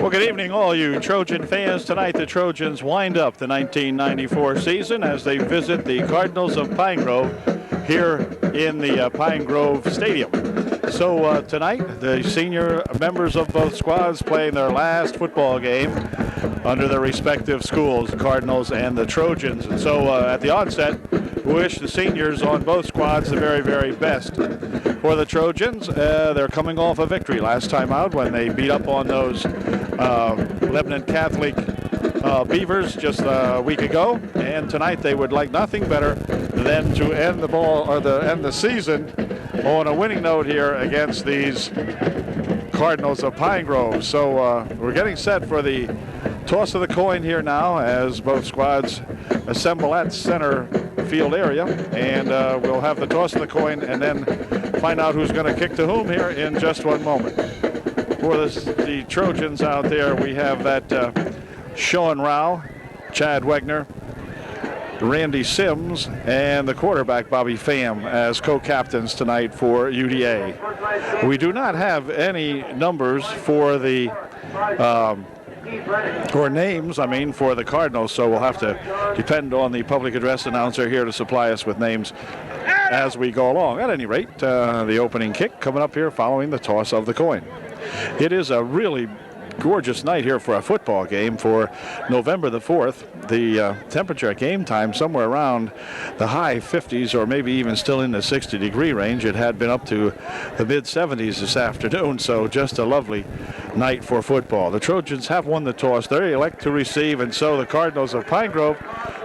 Well, good evening, all you Trojan fans. Tonight, the Trojans wind up the 1994 season as they visit the Cardinals of Pine Grove here in the Pine Grove Stadium. So tonight, the senior members of both squads playing their last football game under their respective schools, the Cardinals and the Trojans. And so at the onset, we wish the seniors on both squads the very, very best. For the Trojans, they're coming off a victory last time out when they beat up on those Lebanon Catholic Beavers just a week ago, and tonight they would like nothing better than to end the season on a winning note here against these Cardinals of Pine Grove. So we're getting set for the toss of the coin here now as both squads assemble at center field area, and we'll have the toss of the coin and then find out who's going to kick to whom here in just one moment. For the Trojans out there, we have that Sean Rao, Chad Wegner, Randy Sims, and the quarterback Bobby Pham as co-captains tonight for UDA. We do not have any numbers for the or names, for the Cardinals, so we'll have to depend on the public address announcer here to supply us with names as we go along. At any rate, the opening kick coming up here following the toss of the coin. It is a really gorgeous night here for a football game for November the 4th. The temperature at game time somewhere around the high 50s or maybe even still in the 60-degree range. It had been up to the mid-70s this afternoon, so just a lovely night for football. The Trojans have won the toss. They elect to receive, and so the Cardinals of Pine Grove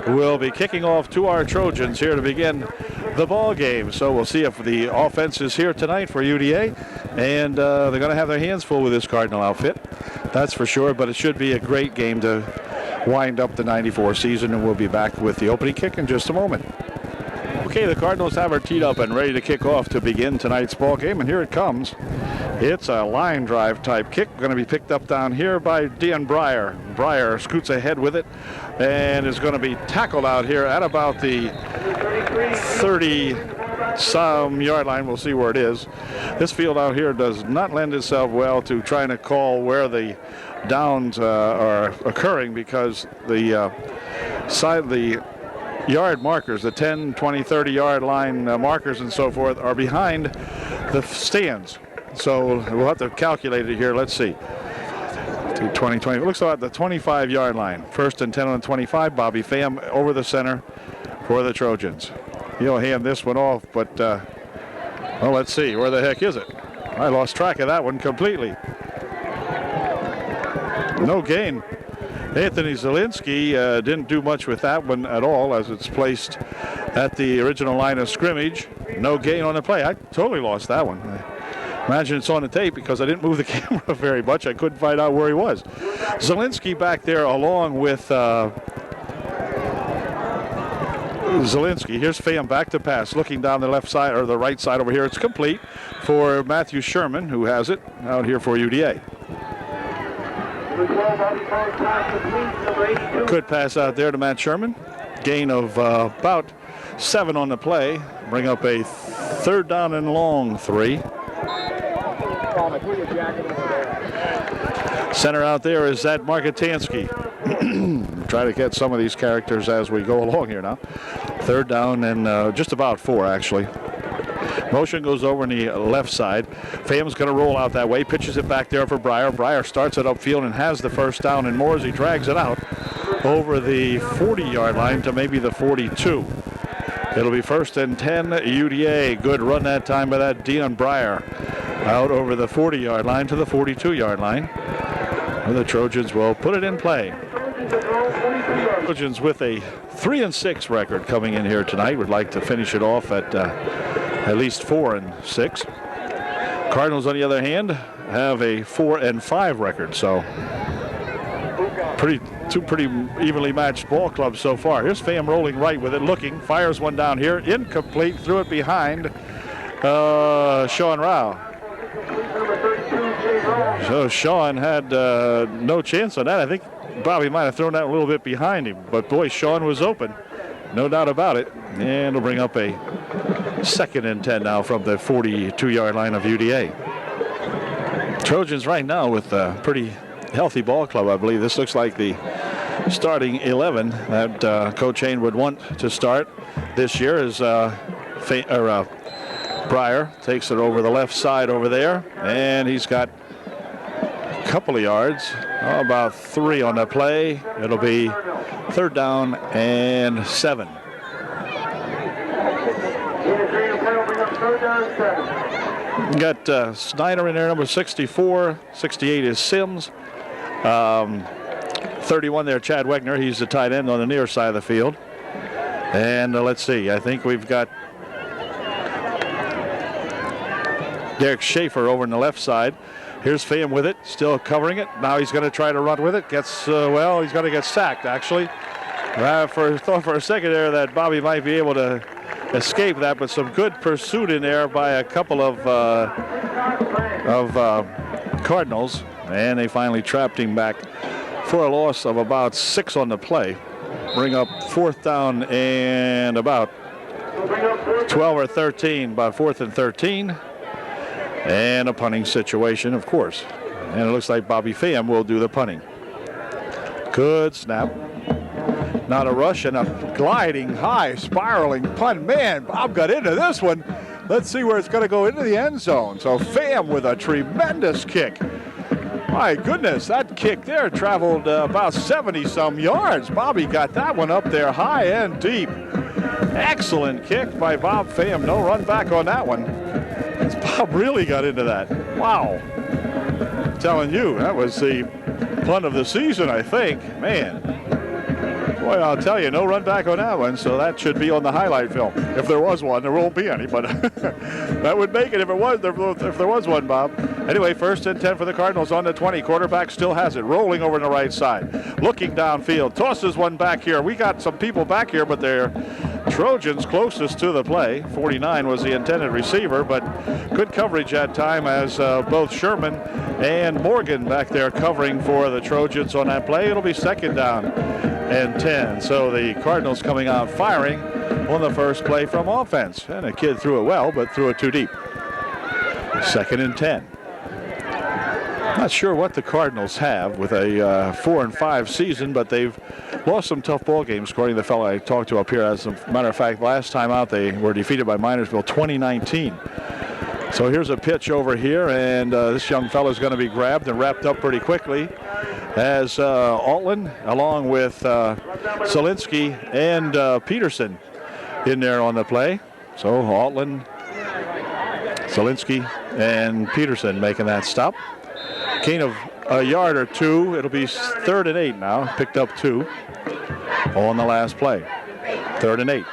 will be kicking off to our Trojans here to begin the ball game. So we'll see if the offense is here tonight for UDA, and they're going to have their hands full with this Cardinal outfit. That's for sure, but it should be a great game to wind up the 94 season, and we'll be back with the opening kick in just a moment. Okay, the Cardinals have her teed up and ready to kick off to begin tonight's ball game, and here it comes. It's a line drive type kick, going to be picked up down here by Dean Breyer. Breyer scoots ahead with it and is going to be tackled out here at about the 30-some yard line. We'll see where it is. This field out here does not lend itself well to trying to call where the downs are occurring, because the yard markers, the 10, 20, 30 yard line markers and so forth, are behind the stands. So we'll have to calculate it here. Let's see. 20, it looks like the 25 yard line. First and 10 on the 25. Bobby Pham over the center for the Trojans. He'll hand this one off, but well, let's see. Where the heck is it? I lost track of that one completely. No gain. Anthony Zielinski didn't do much with that one at all, as it's placed at the original line of scrimmage. No gain on the play. I totally lost that one. I imagine it's on the tape because I didn't move the camera very much. I couldn't find out where he was. Zielinski back there along with Zielinski. Here's Pham back to pass, looking down the left side or the right side over here. It's complete for Matthew Sherman, who has it out here for UDA. Good pass out there to Matt Sherman. Gain of about 7 on the play. Bring up a third down and long 3. Center out there is Zach Marketansky. Try to get some of these characters as we go along here now. Third down and just about 4, actually. Motion goes over on the left side. Pham's going to roll out that way. Pitches it back there for Breyer. Breyer starts it upfield and has the first down and more as he drags it out over the 40-yard line to maybe the 42. It'll be first and 10 UDA. Good run that time by that Deon Breyer. Out over the 40-yard line to the 42-yard line. And the Trojans will put it in play. Trojans with a 3-6 record coming in here tonight. Would like to finish it off at least 4-6. Cardinals, on the other hand, have a 4-5 record. So two pretty evenly matched ball clubs so far. Here's Pham rolling right with it, looking, fires one down here, incomplete, threw it behind Sean Rao. So Sean had no chance on that. I think Bobby might have thrown that a little bit behind him, but boy, Sean was open, no doubt about it. And we'll bring up a second and 10 now from the 42-yard line of UDA. Trojans right now with pretty healthy ball club, I believe. This looks like the starting 11 that Coach Hain would want to start this year. Is Breyer takes it over the left side over there, and he's got a couple of yards, about 3 on the play. It'll be 3rd down and 7. Got Snyder in there, number 64. 68 is Sims. 31 there, Chad Wegner. He's the tight end on the near side of the field. And let's see, I think we've got Derek Schaefer over on the left side. Here's Pham with it, still covering it. Now he's going to try to run with it. Gets, well, he's going to get sacked, actually. Thought for a second there that Bobby might be able to escape that, but some good pursuit in there by a couple of Cardinals. And they finally trapped him back for a loss of about 6 on the play. Bring up 4th down and about 12 or 13, about 4th and 13. And a punting situation, of course. And it looks like Bobby Pham will do the punting. Good snap. Not a rush and a gliding, high, spiraling punt. Man, Bob got into this one. Let's see where it's going to go into the end zone. So Pham with a tremendous kick. My goodness, that kick there traveled about 70-some yards. Bobby got that one up there high and deep. Excellent kick by Bob Pham. No run back on that one. Bob really got into that. Wow. I'm telling you, that was the punt of the season, I think. Man. Boy, I'll tell you, no run back on that one, so that should be on the highlight film. If there was one, there won't be any, but that would make it if there was one, Bob. Anyway, 1st and 10 for the Cardinals on the 20. Quarterback still has it, rolling over to the right side. Looking downfield, tosses one back here. We got some people back here, but they're Trojans closest to the play. 49 was the intended receiver, but good coverage at time as both Sherman and Morgan back there covering for the Trojans on that play. It'll be 2nd down and 10. So the Cardinals coming out firing on the first play from offense. And the kid threw it well, but threw it too deep. 2nd and 10. Not sure what the Cardinals have with a 4-5 season, but they've lost some tough ball games, according to the fellow I talked to up here. As a matter of fact, last time out they were defeated by Minersville 2019. So here's a pitch over here, and this young fellow is going to be grabbed and wrapped up pretty quickly as Altland, along with Zielinski and Peterson in there on the play. So Altland, Zielinski, and Peterson making that stop. Gain of a yard or 2. It'll be 3rd and 8 now. Picked up 2 on the last play. 3rd and 8.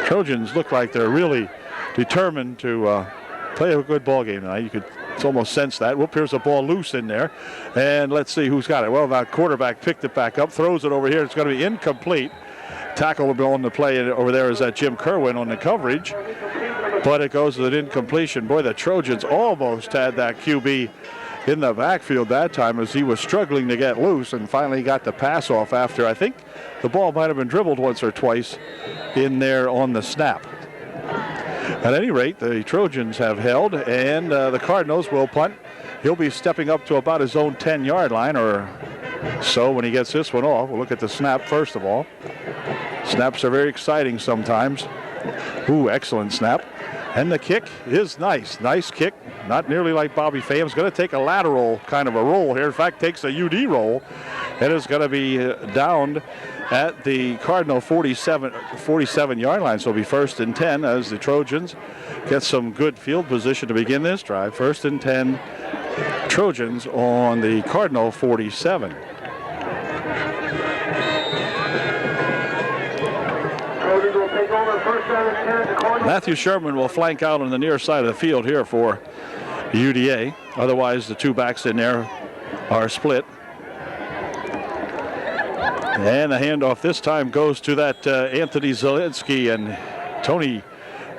Trojans look like they're really determined to play a good ball game tonight. You could almost sense that. Whoop, here's a ball loose in there. And let's see who's got it. Well, that quarterback picked it back up, throws it over here. It's going to be incomplete. Tackle on the play over there is that Jim Kerwin on the coverage. But it goes with an incompletion. Boy, the Trojans almost had that QB in the backfield that time as he was struggling to get loose and finally got the pass off after, I think the ball might have been dribbled once or twice in there on the snap. At any rate, the Trojans have held, and the Cardinals will punt. He'll be stepping up to about his own 10-yard line or so when he gets this one off. We'll look at the snap first of all. Snaps are very exciting sometimes. Ooh, excellent snap. And the kick is nice. Nice kick. Not nearly like Bobby Pham's. Going to take a lateral kind of a roll here. In fact, takes a UD roll. And is going to be downed at the Cardinal 47-yard line. So it'll be 1st and 10 as the Trojans get some good field position to begin this drive. 1st and 10 Trojans on the Cardinal 47. Matthew Sherman will flank out on the near side of the field here for UDA. Otherwise, the two backs in there are split. And the handoff this time goes to that Anthony Zielinski, and Tony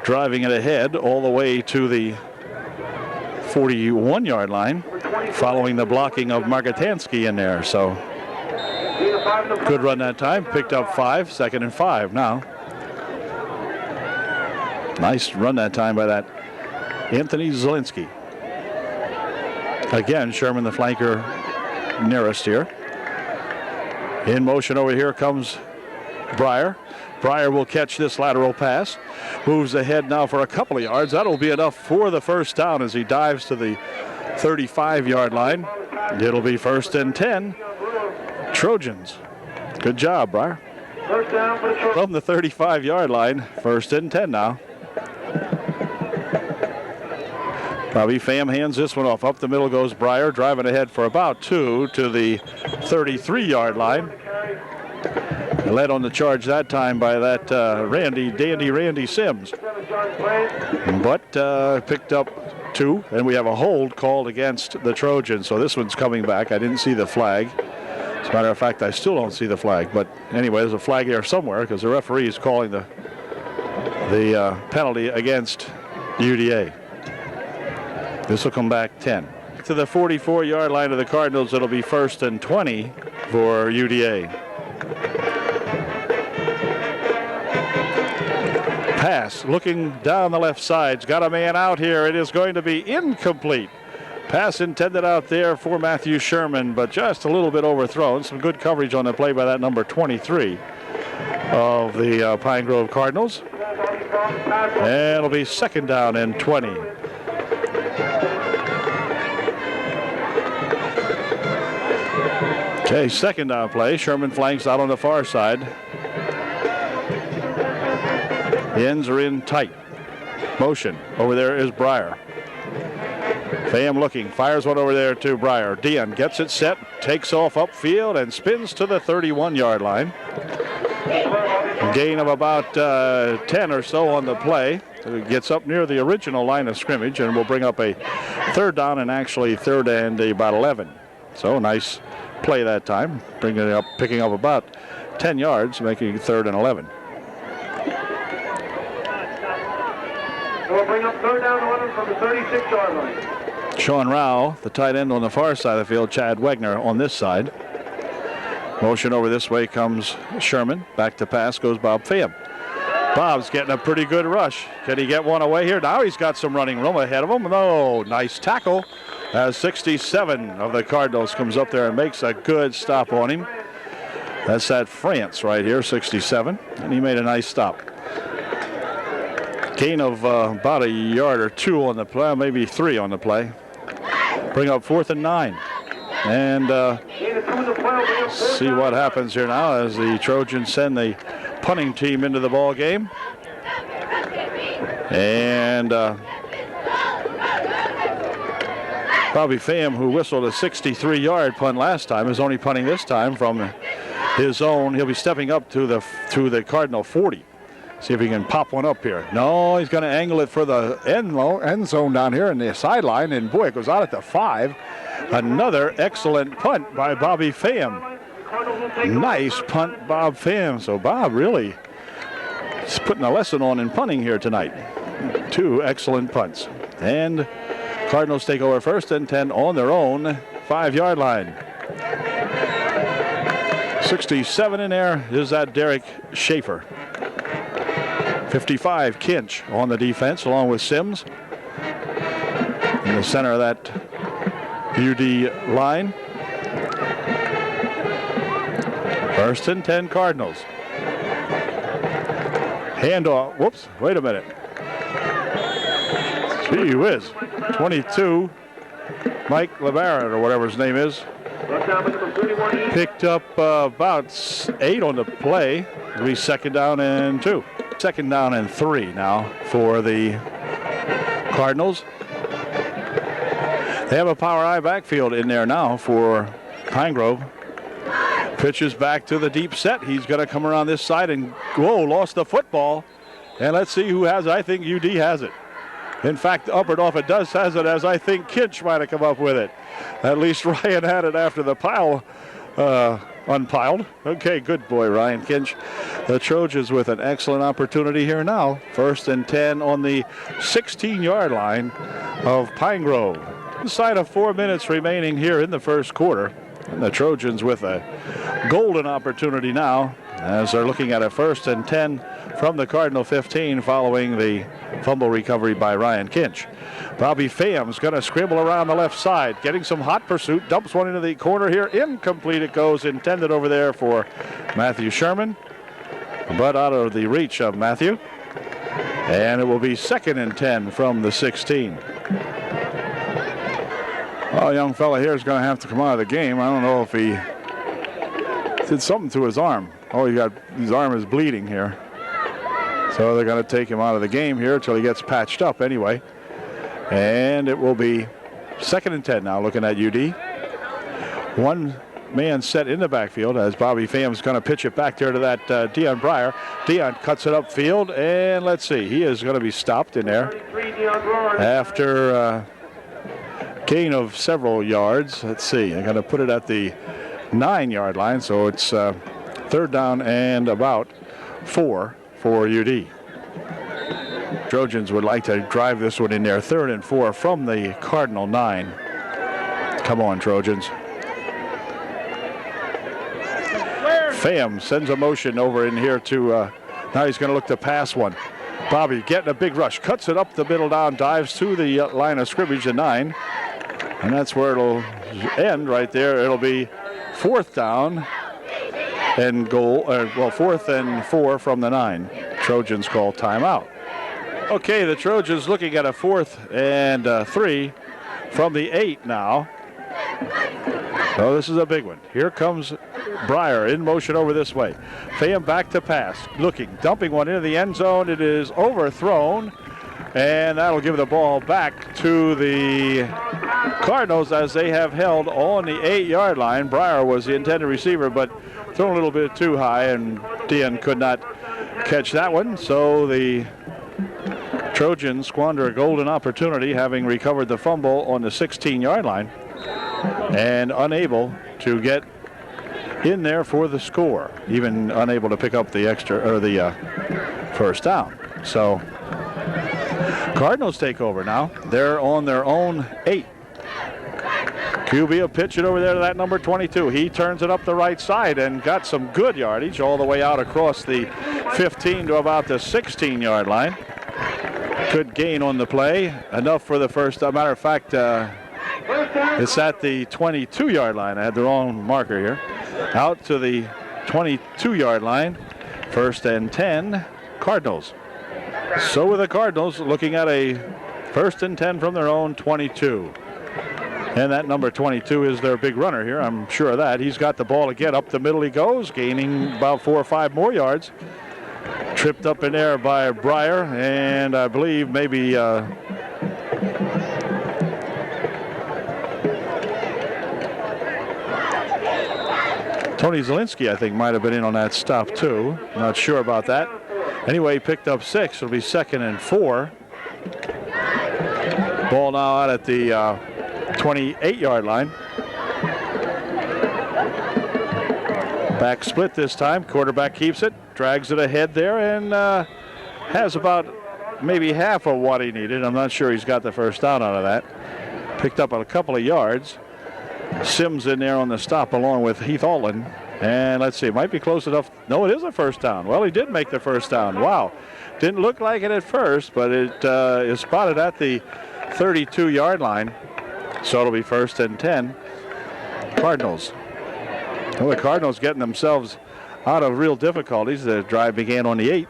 driving it ahead all the way to the 41-yard line, following the blocking of Margatansky in there. So good run that time. Picked up 5, 2nd and 5 now. Nice run that time by that Anthony Zielinski. Again, Sherman the flanker nearest here. In motion over here comes Breyer. Breyer will catch this lateral pass. Moves ahead now for a couple of yards. That'll be enough for the first down as he dives to the 35-yard line. It'll be 1st and 10. Trojans. Good job, Breyer. First down for the Trojans. From the 35-yard line, 1st and 10 now. Bobby Pham hands this one off. Up the middle goes Breyer, driving ahead for about 2 to the 33-yard line. Led on the charge that time by that dandy Randy Sims. But picked up 2, and we have a hold called against the Trojans. So this one's coming back. I didn't see the flag. As a matter of fact, I still don't see the flag. But anyway, there's a flag here somewhere because the referee is calling the penalty against UDA. This will come back 10. To the 44-yard line of the Cardinals, it'll be 1st and 20 for UDA. Pass, looking down the left side. Got a man out here. It is going to be incomplete. Pass intended out there for Matthew Sherman, but just a little bit overthrown. Some good coverage on the play by that number 23 of the Pine Grove Cardinals. And it'll be 2nd down and 20. Okay, 2nd down play. Sherman flanks out on the far side. The ends are in tight. Motion. Over there is Breyer. Pham looking. Fires one over there to Breyer. Dion gets it set. Takes off upfield and spins to the 31-yard line. A gain of about 10 or so on the play. So it gets up near the original line of scrimmage and will bring up a 3rd down and actually 3rd and about 11. So nice play that time, bringing it up, picking up about 10 yards, making it 3rd and 11. We'll bring up 3rd down 11 from the 36-yard line. Sean Rao, the tight end on the far side of the field, Chad Wegner on this side. Motion over this way comes Sherman. Back to pass goes Bob Pham. Bob's getting a pretty good rush. Can he get one away here? Now he's got some running room ahead of him. No, nice tackle. As 67 of the Cardinals comes up there and makes a good stop on him. That's that France right here, 67, and he made a nice stop. Gain of about a yard or 2 on the play, maybe 3 on the play. Bring up 4th and 9. And see what happens here now as the Trojans send the punting team into the ball game. And Bobby Pham, who whistled a 63-yard punt last time, is only punting this time from his own. He'll be stepping up to the Cardinal 40. See if he can pop one up here. No, he's going to angle it for the end zone down here in the sideline, and boy, it goes out at the 5. Another excellent punt by Bobby Pham. Nice punt, Bob Pham. So Bob really is putting a lesson on in punting here tonight. 2 excellent punts. And Cardinals take over 1st and 10 on their own 5-yard line. 67 in there is that Derek Schaefer. 55 Kinch on the defense along with Sims. In the center of that UD line. 1st and 10 Cardinals. Handoff. Whoops, wait a minute. Gee whiz. 22, Mike LeBaron, or whatever his name is. Picked up about 8 on the play. It'll be 2nd down and 2. 2nd down and 3 now for the Cardinals. They have a power I backfield in there now for Pine Grove. Pitches back to the deep set. He's going to come around this side and, whoa, lost the football. And let's see who has it. I think UD has it. In fact, Upperdorf does has it, as I think Kinch might have come up with it. At least Ryan had it after the pile unpiled. Okay, good boy, Ryan Kinch. The Trojans with an excellent opportunity here now. 1st and 10 on the 16-yard line of Pine Grove. Inside of 4 minutes remaining here in the 1st quarter. And the Trojans with a golden opportunity now as they're looking at a 1st and 10 from the Cardinal 15 following the fumble recovery by Ryan Kinch. Bobby Pham's going to scramble around the left side, getting some hot pursuit, dumps one into the corner here. Incomplete it goes, intended over there for Matthew Sherman, but out of the reach of Matthew. And it will be 2nd and 10 from the 16. Well, young fella here is going to have to come out of the game. I don't know if he did something to his arm. Oh, his arm is bleeding here. So they're going to take him out of the game here until he gets patched up anyway. And it will be 2nd and 10 now, looking at UD. One man set in the backfield as Bobby Pham's going to pitch it back there to that Deion Breyer. Deion cuts it upfield, and let's see, he is going to be stopped in there after gain of several yards. Let's see, I'm going to put it at the 9-yard line, so it's 3rd down and about 4 for UD. Trojans would like to drive this one in there, 3rd and 4 from the Cardinal 9. Come on, Trojans. Pham sends a motion over in here to, now he's going to look to pass one. Bobby getting a big rush, cuts it up the middle down, dives to the line of scrimmage at 9. And that's where it'll end right there. It'll be 4th down and goal, 4th and 4 from the 9. Trojans call timeout. Okay, the Trojans looking at a 4th and 3 from the 8 now. So this is a big one. Here comes Breyer in motion over this way. Pham back to pass, looking, dumping one into the end zone. It is overthrown, and that'll give the ball back to the Cardinals as they have held on the 8-yard line. Breyer was the intended receiver, but thrown a little bit too high, and Deion could not catch that one. So the Trojans squander a golden opportunity, having recovered the fumble on the 16-yard line and unable to get in there for the score, even unable to pick up the first down. So Cardinals take over now. They're on their own 8. QB will pitch it over there to that number 22. He turns it up the right side and got some good yardage all the way out across the 15 to about the 16-yard line. Good gain on the play, enough for the first. Matter of fact, it's at the 22-yard line. I had the wrong marker here. Out to the 22-yard line. 1st and 10, Cardinals. So with the Cardinals looking at a 1st and 10 from their own 22. And that number 22 is their big runner here. I'm sure of that. He's got the ball again. Up the middle he goes, gaining about 4 or 5 more yards. Tripped up in there by Breyer, and I believe maybe Tony Zielinski, I think, might have been in on that stop too. Not sure about that. Anyway, he picked up 6. It'll be 2nd and 4. Ball now out at the 28-yard line. Back split this time. Quarterback keeps it, drags it ahead there, and has about maybe half of what he needed. I'm not sure he's got the first down out of that. Picked up a couple of yards. Sims in there on the stop along with Heath Altland. And let's see, it might be close enough. No, it is a first down. Well, he did make the first down. Wow. Didn't look like it at first, but it is spotted at the 32-yard line. So it'll be 1st and 10. Cardinals. Well, the Cardinals getting themselves out of real difficulties. The drive began on the 8.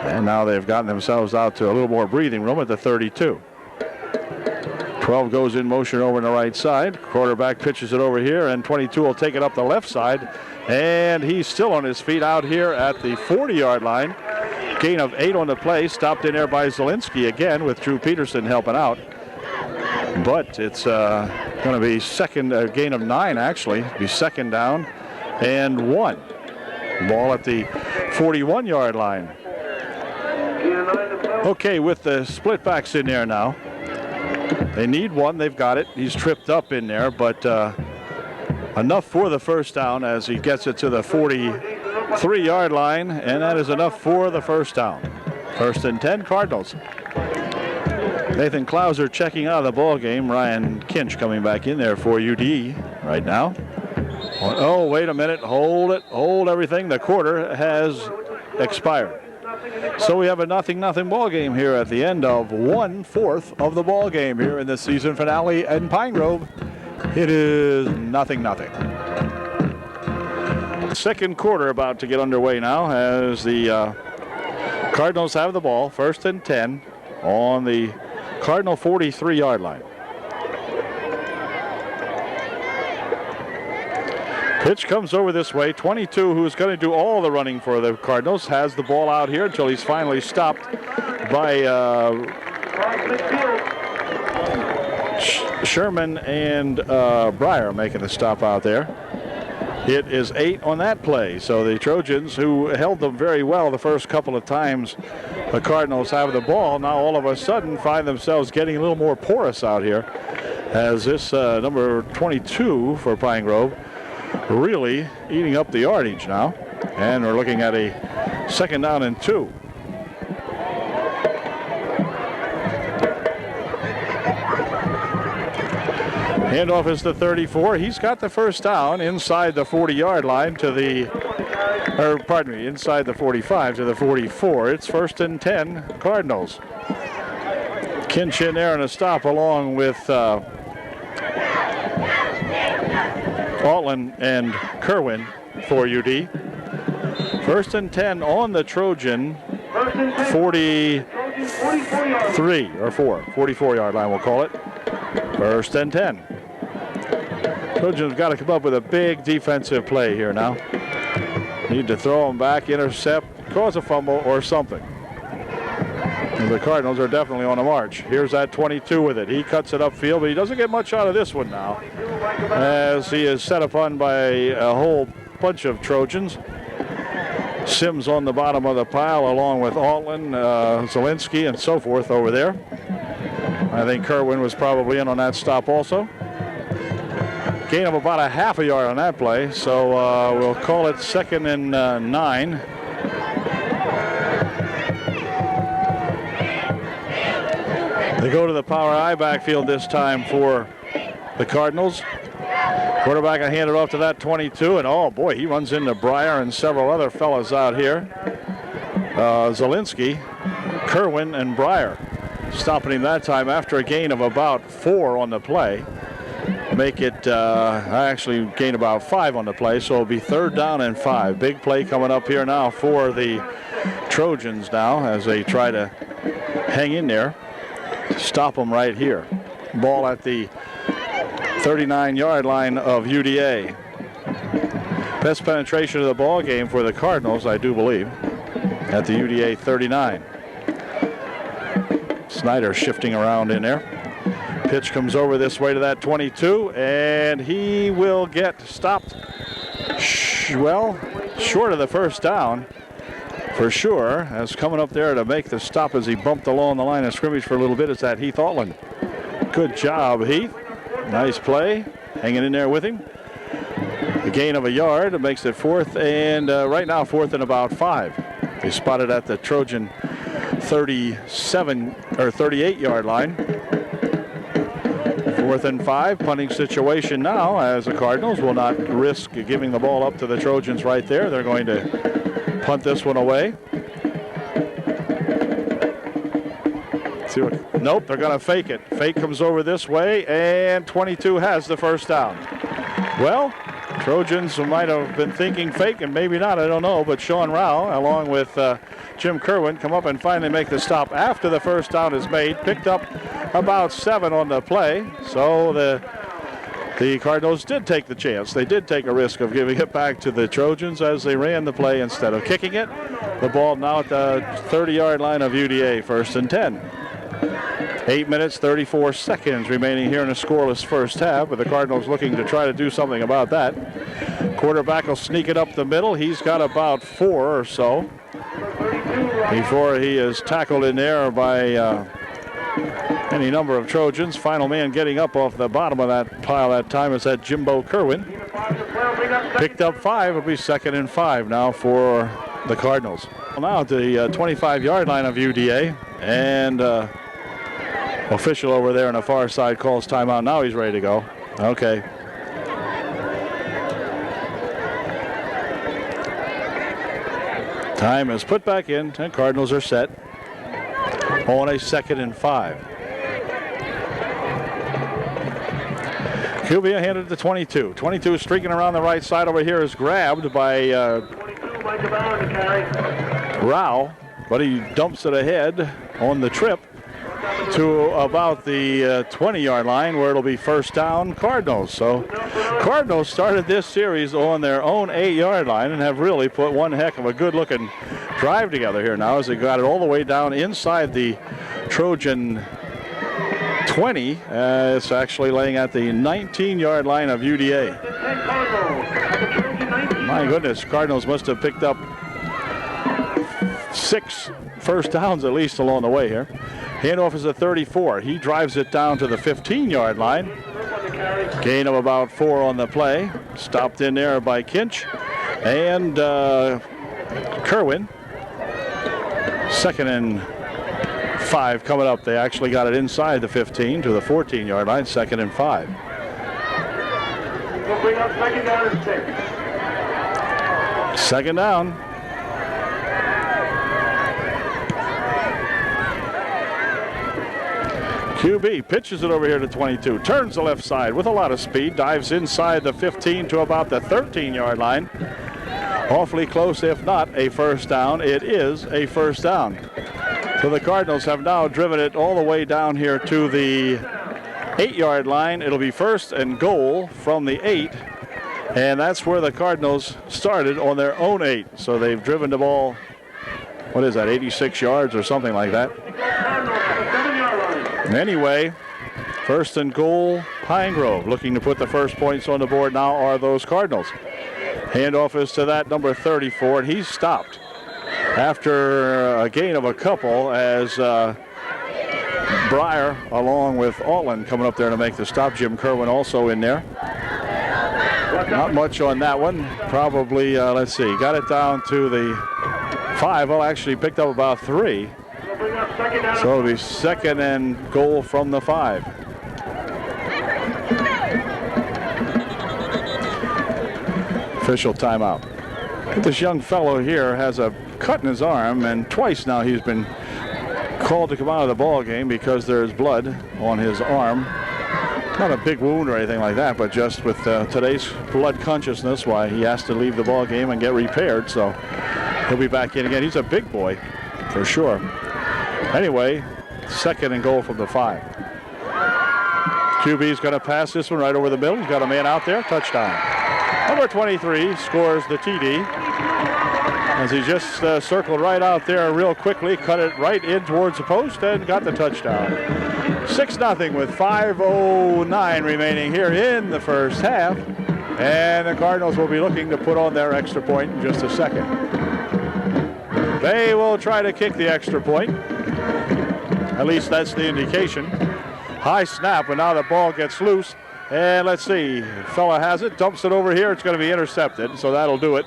And now they've gotten themselves out to a little more breathing room at the 32. 12 goes in motion over on the right side. Quarterback pitches it over here, and 22 will take it up the left side. And he's still on his feet out here at the 40-yard line. Gain of 8 on the play. Stopped in there by Zielinski again with Drew Peterson helping out. But it's going to be gain of 9 actually. Be 2nd down and 1. Ball at the 41-yard line. Okay, with the split backs in there now. They need one. They've got it. He's tripped up in there, but enough for the first down as he gets it to the 43-yard line, and that is enough for the first down. 1st and 10, Cardinals. Nathan Klauser checking out of the ball game. Ryan Kinch coming back in there for UD right now. Oh, wait a minute. Hold it. Hold everything. The quarter has expired. So we have a 0-0 ball game here at the end of 1/4 of the ball game here in the season finale in Pine Grove. It is 0-0. Second quarter about to get underway now as the Cardinals have the ball, 1st and 10 on the Cardinal 43-yard line. Pitch comes over this way. 22, who's going to do all the running for the Cardinals, has the ball out here until he's finally stopped by Sherman and Breyer making the stop out there. It is 8 on that play. So the Trojans, who held them very well the first couple of times the Cardinals have the ball, now all of a sudden find themselves getting a little more porous out here as this number 22 for Pine Grove really eating up the yardage now. And we're looking at a 2nd down and 2. Handoff is the 34. He's got the first down inside the 40-yard line to the, inside the 45 to the 44. It's 1st and 10 Cardinals. Kinch in there and a stop along with Altland and Kerwin for UD. 1st and 10 on the Trojan 43 or 44-yard line, we'll call it. 1st and 10. Trojans got to come up with a big defensive play here now. Need to throw them back, intercept, cause a fumble or something. And the Cardinals are definitely on a march. Here's that 22 with it. He cuts it upfield, but he doesn't get much out of this one now, as he is set upon by a whole bunch of Trojans. Sims on the bottom of the pile along with Altland, Zielinski, and so forth over there. I think Kerwin was probably in on that stop also. Gain of about a half a yard on that play, so we'll call it 2nd and 9. They go to the power I backfield this time for the Cardinals. Quarterback will hand it off to that 22, and oh boy, he runs into Breyer and several other fellas out here. Zielinski, Kerwin, and Breyer stopping him that time after a gain of about 4 on the play. Make it actually gain about 5 on the play, so it'll be 3rd down and 5. Big play coming up here now for the Trojans now as they try to hang in there. Stop them right here. Ball at the 39-yard line of UDA. Best penetration of the ball game for the Cardinals, I do believe, at the UDA 39. Snyder shifting around in there. Pitch comes over this way to that 22, and he will get stopped, well, short of the first down for sure. As coming up there to make the stop as he bumped along the line of scrimmage for a little bit is that Heath Altland. Good job, Heath. Nice play, hanging in there with him. The gain of a yard makes it 4th, and right now 4th and about 5. They spotted at the Trojan 37 or 38-yard line. 4th and 5, punting situation now as the Cardinals will not risk giving the ball up to the Trojans right there. They're going to punt this one away. See what? Nope, they're going to fake it. Fake comes over this way, and 22 has the first down. Well, Trojans might have been thinking fake, and maybe not, I don't know, but Sean Rao, along with Jim Kerwin, come up and finally make the stop after the first down is made. Picked up about 7 on the play, so the Cardinals did take the chance. They did take a risk of giving it back to the Trojans as they ran the play instead of kicking it. The ball now at the 30-yard line of UDA, 1st and 10. 8 minutes, 34 seconds remaining here in a scoreless first half, but the Cardinals looking to try to do something about that. Quarterback will sneak it up the middle. He's got about 4 or so before he is tackled in there by any number of Trojans. Final man getting up off the bottom of that pile that time is that Jimbo Kerwin. Picked up 5. It'll be 2nd and 5 now for the Cardinals. Now at the 25-yard line of UDA, and official over there on the far side calls timeout. Now he's ready to go. Okay. Time is put back in, and Cardinals are set on a 2nd and 5. Cubia handed to 22. 22 streaking around the right side over here is grabbed by Rao, but he dumps it ahead on the trip to about the 20-yard line where it'll be first down Cardinals. So Cardinals started this series on their own 8-yard line and have really put one heck of a good-looking drive together here now as they got it all the way down inside the Trojan 20. It's actually laying at the 19-yard line of UDA. My goodness, Cardinals must have picked up 6 first downs at least along the way here. Handoff is a 34. He drives it down to the 15-yard line. Gain of about 4 on the play. Stopped in there by Kinch and Kerwin. 2nd and 5 coming up. They actually got it inside the 15 to the 14-yard line. 2nd and 5. We'll bring up 2nd down and 6. 2nd down. QB pitches it over here to 22, turns the left side with a lot of speed, dives inside the 15 to about the 13-yard line. Awfully close, if not a first down. It is a first down. So the Cardinals have now driven it all the way down here to the 8-yard line. It'll be 1st and goal from the 8, and that's where the Cardinals started on their own 8. So they've driven the ball, what is that, 86 yards or something like that. Anyway, 1st and goal, Pine Grove. Looking to put the first points on the board now are those Cardinals. Handoff is to that number 34, and he's stopped after a gain of a couple as Breyer, along with Altland, coming up there to make the stop. Jim Kerwin also in there. Not much on that one. Probably, let's see, got it down to the 5. Well, actually picked up about 3. So it'll be 2nd and goal from the 5. Official timeout. This young fellow here has a cut in his arm, and twice now he's been called to come out of the ball game because there's blood on his arm. Not a big wound or anything like that, but just with today's blood consciousness, why he has to leave the ball game and get repaired. So he'll be back in again. He's a big boy for sure. Anyway, 2nd and goal from the 5. QB's going to pass this one right over the middle. He's got a man out there. Touchdown. Number 23 scores the TD as he just circled right out there real quickly, cut it right in towards the post, and got the touchdown. 6-0 with 5:09 remaining here in the first half. And the Cardinals will be looking to put on their extra point in just a second. They will try to kick the extra point. At least that's the indication. High snap, and now the ball gets loose. And let's see, fella has it, dumps it over here. It's going to be intercepted, so that'll do it.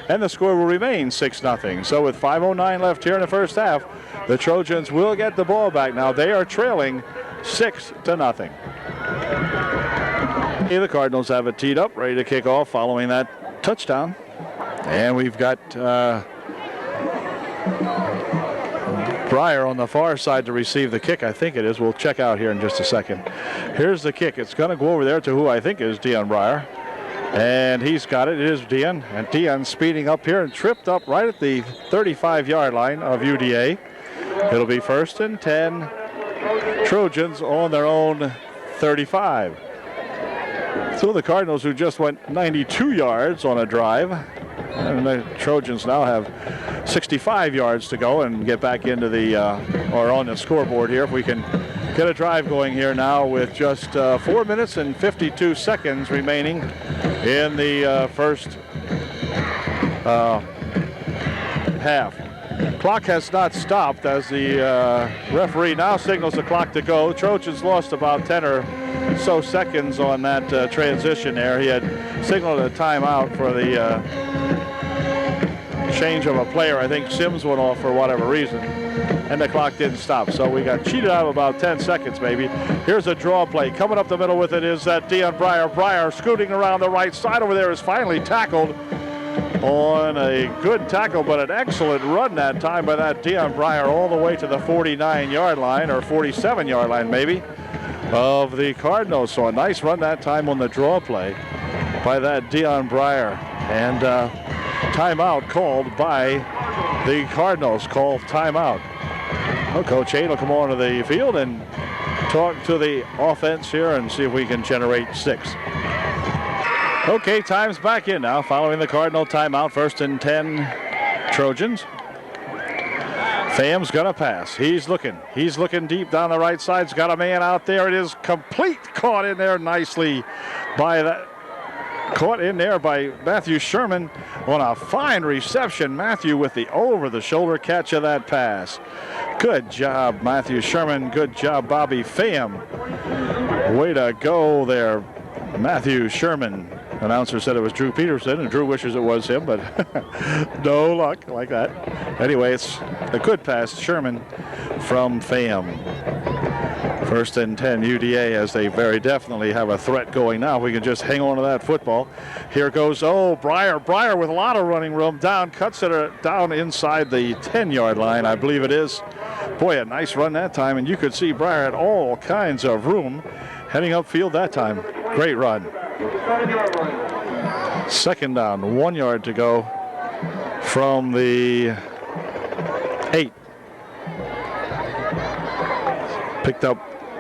And the score will remain 6-0. So with 5:09 left here in the first half, the Trojans will get the ball back now. They are trailing 6-0. The Cardinals have it teed up, ready to kick off following that touchdown. And we've got Breyer on the far side to receive the kick. I think it is. We'll check out here in just a second. Here's the kick. It's going to go over there to who I think is Dion Breyer. And he's got it. It is Dion. And Dion speeding up here and tripped up right at the 35-yard line of UDA. It'll be 1st and 10. Trojans on their own 35. So the Cardinals, who just went 92 yards on a drive, and the Trojans now have 65 yards to go and get back into the, or on the scoreboard here. If we can get a drive going here now with just 4 minutes and 52 seconds remaining in the first half. Clock has not stopped as the referee now signals the clock to go. Trojans lost about 10 or so seconds on that transition there. He had signaled a timeout for the change of a player. I think Sims went off for whatever reason, and the clock didn't stop. So we got cheated out of about 10 seconds maybe. Here's a draw play. Coming up the middle with it is that Dion Breyer. Breyer scooting around the right side over there is finally tackled on a good tackle, but an excellent run that time by that Dion Breyer all the way to the 49-yard line, or 47-yard line maybe, of the Cardinals. So a nice run that time on the draw play by that Dion Breyer. And timeout called by the Cardinals. Call timeout. Well, Coach Hain will come onto the field and talk to the offense here and see if we can generate 6. Okay, time's back in now following the Cardinal timeout. 1st and 10 Trojans. Pham's gonna pass. He's looking deep down the right side. He's got a man out there. It is complete. Caught in there nicely by that. Caught in there by Matthew Sherman on a fine reception. Matthew with the over-the-shoulder catch of that pass. Good job, Matthew Sherman. Good job, Bobby Pham. Way to go there, Matthew Sherman. Announcer said it was Drew Peterson, and Drew wishes it was him, but no luck like that. Anyway, it's a good pass, Sherman from Pham. 1st and 10 UDA, as they very definitely have a threat going now. We can just hang on to that football. Here goes, Breyer with a lot of running room. Cuts it down inside the 10-yard line, I believe it is. Boy, a nice run that time, and you could see Breyer had all kinds of room heading upfield that time. Great run. 2nd down, 1 yard to go from the 8. Picked up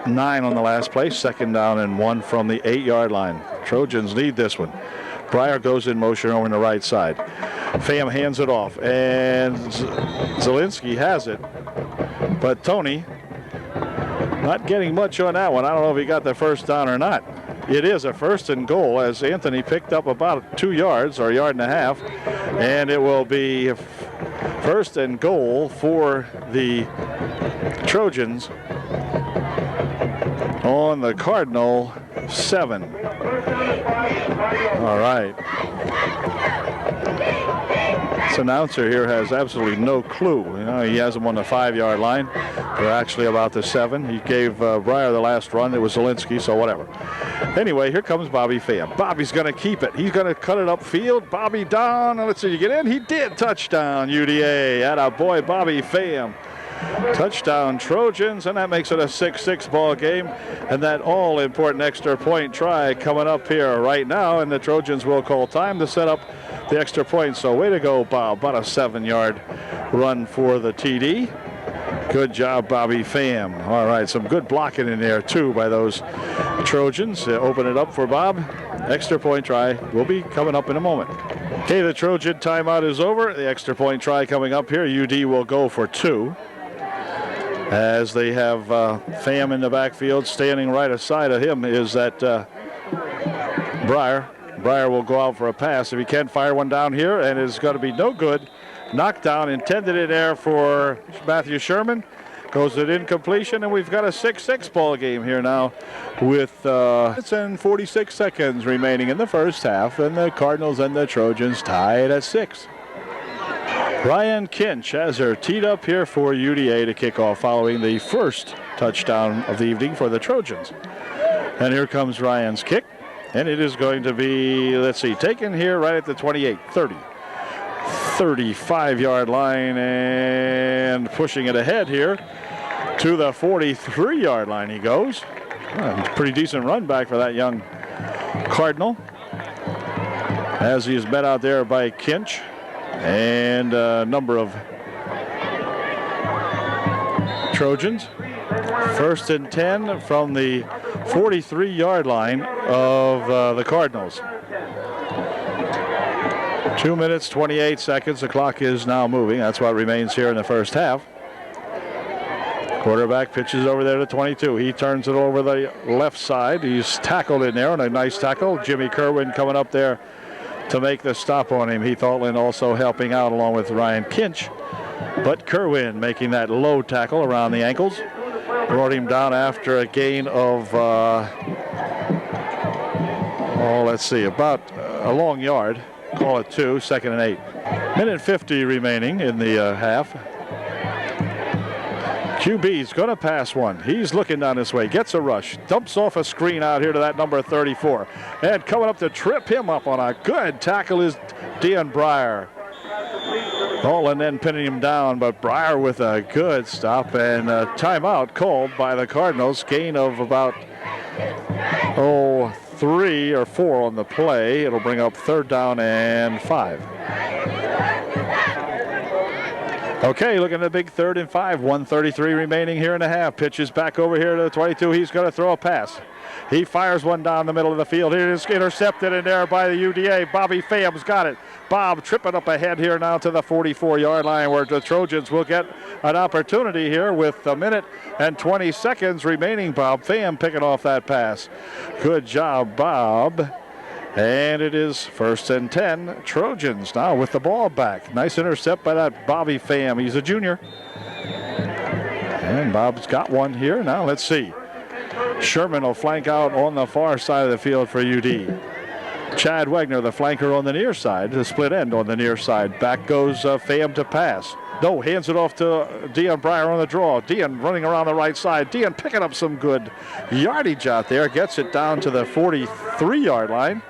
9 on the last play. 2nd down and 1 from the 8-yard line. Trojans need this one. Breyer goes in motion over on the right side. Pham hands it off, and Zielinski has it. But Tony not getting much on that one. I don't know if he got the 1st down or not. It is a 1st and goal, as Anthony picked up about 2 yards or a yard and a half, and it will be 1st and goal for the Trojans on the Cardinal 7. All right. This announcer here has absolutely no clue. You know, he has them on the 5-yard line. They're actually about the 7. He gave Breyer the last run. It was Zielinski, so whatever. Anyway, here comes Bobby Pham. Bobby's going to keep it. He's going to cut it upfield. Bobby down. Let's see, you get in. He did. Touchdown, UDA. Attaboy, Bobby Pham. Touchdown Trojans, and that makes it a 6-6 ball game. And that all-important extra point try coming up here right now, and the Trojans will call time to set up the extra point. So way to go, Bob. About a 7-yard run for the TD. Good job, Bobby Pham. All right, some good blocking in there, too, by those Trojans. Open it up for Bob. Extra point try will be coming up in a moment. Okay, the Trojan timeout is over. The extra point try coming up here. UD will go for 2. As they have Pham in the backfield. Standing right aside of him is that Breyer. Breyer will go out for a pass. If he can, fire one down here, and it's going to be no good. Knocked down, intended in there for Matthew Sherman. Goes it incompletion, and we've got a 6-6 ball game here now with 46 seconds remaining in the first half, and the Cardinals and the Trojans tied at 6. Ryan Kinch has her teed up here for UDA to kick off following the first touchdown of the evening for the Trojans. And here comes Ryan's kick, and it is going to be, let's see, taken here right at the 28, 30. 35-yard line, and pushing it ahead here to the 43-yard line he goes. Pretty decent run back for that young Cardinal, as he is met out there by Kinch and a number of Trojans. 1st and 10 from the 43-yard line of the Cardinals. 2 minutes, 28 seconds. The clock is now moving. That's what remains here in the first half. Quarterback pitches over there to 22. He turns it over the left side. He's tackled in there, and a nice tackle. Jimmy Kerwin coming up there to make the stop on him. Heath Altland also helping out along with Ryan Kinch. But Kerwin making that low tackle around the ankles. Brought him down after a gain of, let's see, about a long yard. Call it 2, 2nd and 8. Minute 50 remaining in the half. QB's going to pass one. He's looking down this way. Gets a rush. Dumps off a screen out here to that number 34. And coming up to trip him up on a good tackle is Dion Breyer. And then pinning him down, but Breyer with a good stop and a timeout called by the Cardinals. Gain of about 3 or 4 on the play. It'll bring up 3rd down and 5. Okay, looking at a big 3rd and 5. 1:33 remaining here in the half. Pitches back over here to the 22. He's going to throw a pass. He fires one down the middle of the field. It is intercepted in there by the UDA. Bobby Pham's got it. Bob tripping up ahead here now to the 44-yard line where the Trojans will get an opportunity here with 1 minute and 20 seconds remaining. Bob Pham picking off that pass. Good job, Bob. And it is 1st and 10. Trojans now with the ball back. Nice intercept by that Bobby Pham. He's a junior. And Bob's got one here. Now let's see. Sherman will flank out on the far side of the field for UD. Chad Wegner, the flanker on the near side, the split end on the near side. Back goes Pham to pass. No, hands it off to Dion Breyer on the draw. Dion running around the right side. Dion picking up some good yardage out there. Gets it down to the 43-yard line.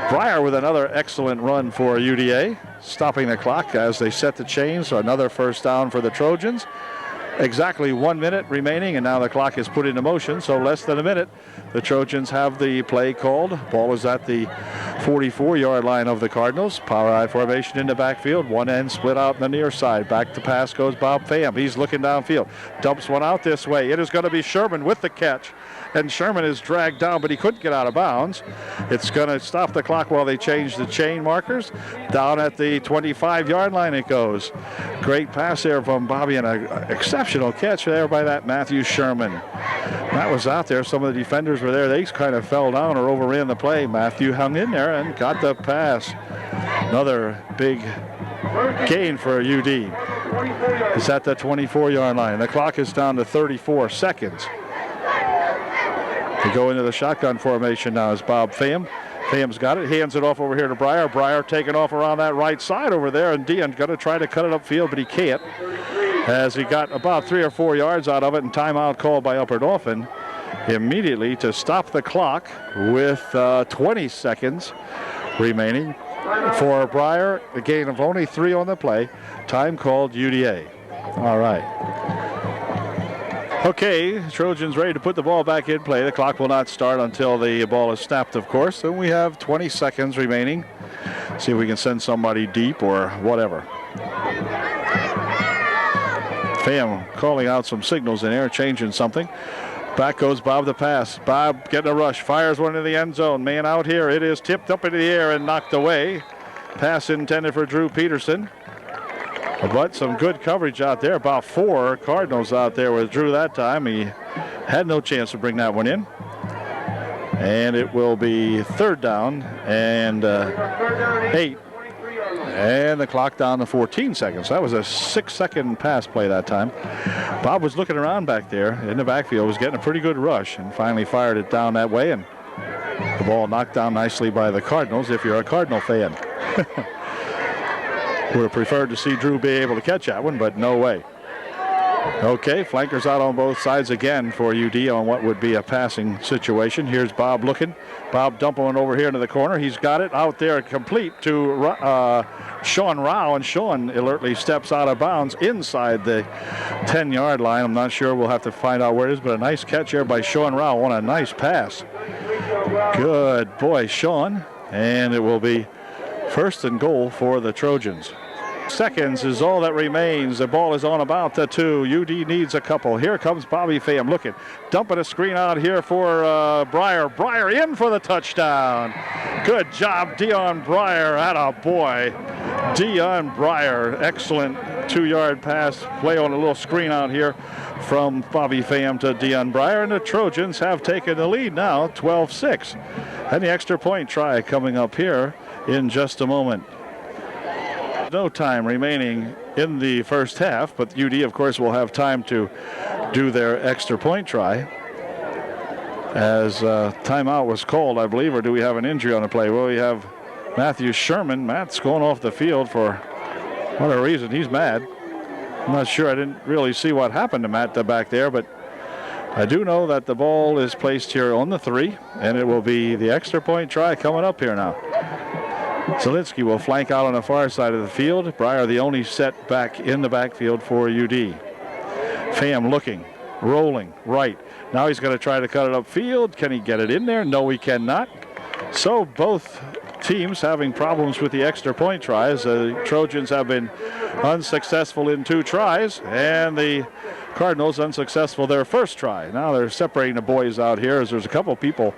Breyer with another excellent run for UDA. Stopping the clock as they set the chains. So another 1st down for the Trojans. Exactly 1 minute remaining, and now the clock is put into motion, so less than a minute. The Trojans have the play called. Ball is at the 44-yard line of the Cardinals. Power I formation in the backfield. One end split out in the near side. Back to pass goes Bob Pham. He's looking downfield. Dumps one out this way. It is going to be Sherman with the catch. And Sherman is dragged down, but he couldn't get out of bounds. It's going to stop the clock while they change the chain markers. Down at the 25-yard line it goes. Great pass there from Bobby and an exceptional catch there by that Matthew Sherman. That was out there. Some of the defenders were there. They kind of fell down or overran the play. Matthew hung in there and got the pass. Another big gain for UD. It's at the 24-yard line. The clock is down to 34 seconds. They go into the shotgun formation now as Bob Pham. Pham's got it, hands it off over here to Breyer. Breyer taking off around that right side over there, and Dion going to try to cut it upfield, but he can't, as he got about 3 or 4 yards out of it, and timeout called by Upper Dauphin immediately to stop the clock with 20 seconds remaining for Breyer. A gain of only 3 on the play. Time called UDA. All right. Okay, Trojans ready to put the ball back in play. The clock will not start until the ball is snapped, of course. And we have 20 seconds remaining. See if we can send somebody deep or whatever. Pham calling out some signals in there, changing something. Back goes Bob the pass. Bob getting a rush, fires one into the end zone. Man out here. It is tipped up into the air and knocked away. Pass intended for Drew Peterson. But some good coverage out there. About 4 Cardinals out there with Drew that time. He had no chance to bring that one in. And it will be 3rd down and 8. And the clock down to 14 seconds. That was a 6-second pass play that time. Bob was looking around back there in the backfield, was getting a pretty good rush, and finally fired it down that way. And the ball knocked down nicely by the Cardinals if you're a Cardinal fan. Would have preferred to see Drew be able to catch that one, but no way. Okay, flankers out on both sides again for UD on what would be a passing situation. Here's Bob looking. Bob dumping one over here into the corner. He's got it out there complete to Sean Rao, and Sean alertly steps out of bounds inside the 10-yard line. I'm not sure. We'll have to find out where it is, but a nice catch here by Sean Rao on a nice pass. Good boy, Sean. And it will be 1st and goal for the Trojans. Seconds is all that remains. The ball is on about the 2. UD needs a couple. Here comes Bobby Pham looking. Dumping a screen out here for Breyer. Breyer in for the touchdown. Good job, Dion Breyer. Atta boy. Dion Breyer. Excellent 2-yard pass. Play on a little screen out here from Bobby Pham to Dion Breyer. And the Trojans have taken the lead now, 12-6. And the extra point try coming up here in just a moment. No time remaining in the first half, but UD, of course, will have time to do their extra point try. As timeout was called, I believe, or do we have an injury on the play? Well, we have Matthew Sherman. Matt's going off the field for whatever reason. He's mad. I'm not sure. I didn't really see what happened to Matt back there, but I do know that the ball is placed here on the 3, and it will be the extra point try coming up here now. Zielinski will flank out on the far side of the field. Breyer the only set back in the backfield for UD. Pham looking, rolling, right. Now he's going to try to cut it upfield. Can he get it in there? No, he cannot. So both teams having problems with the extra point tries. The Trojans have been unsuccessful in 2 tries, and the Cardinals unsuccessful their first try. Now they're separating the boys out here as there's a couple people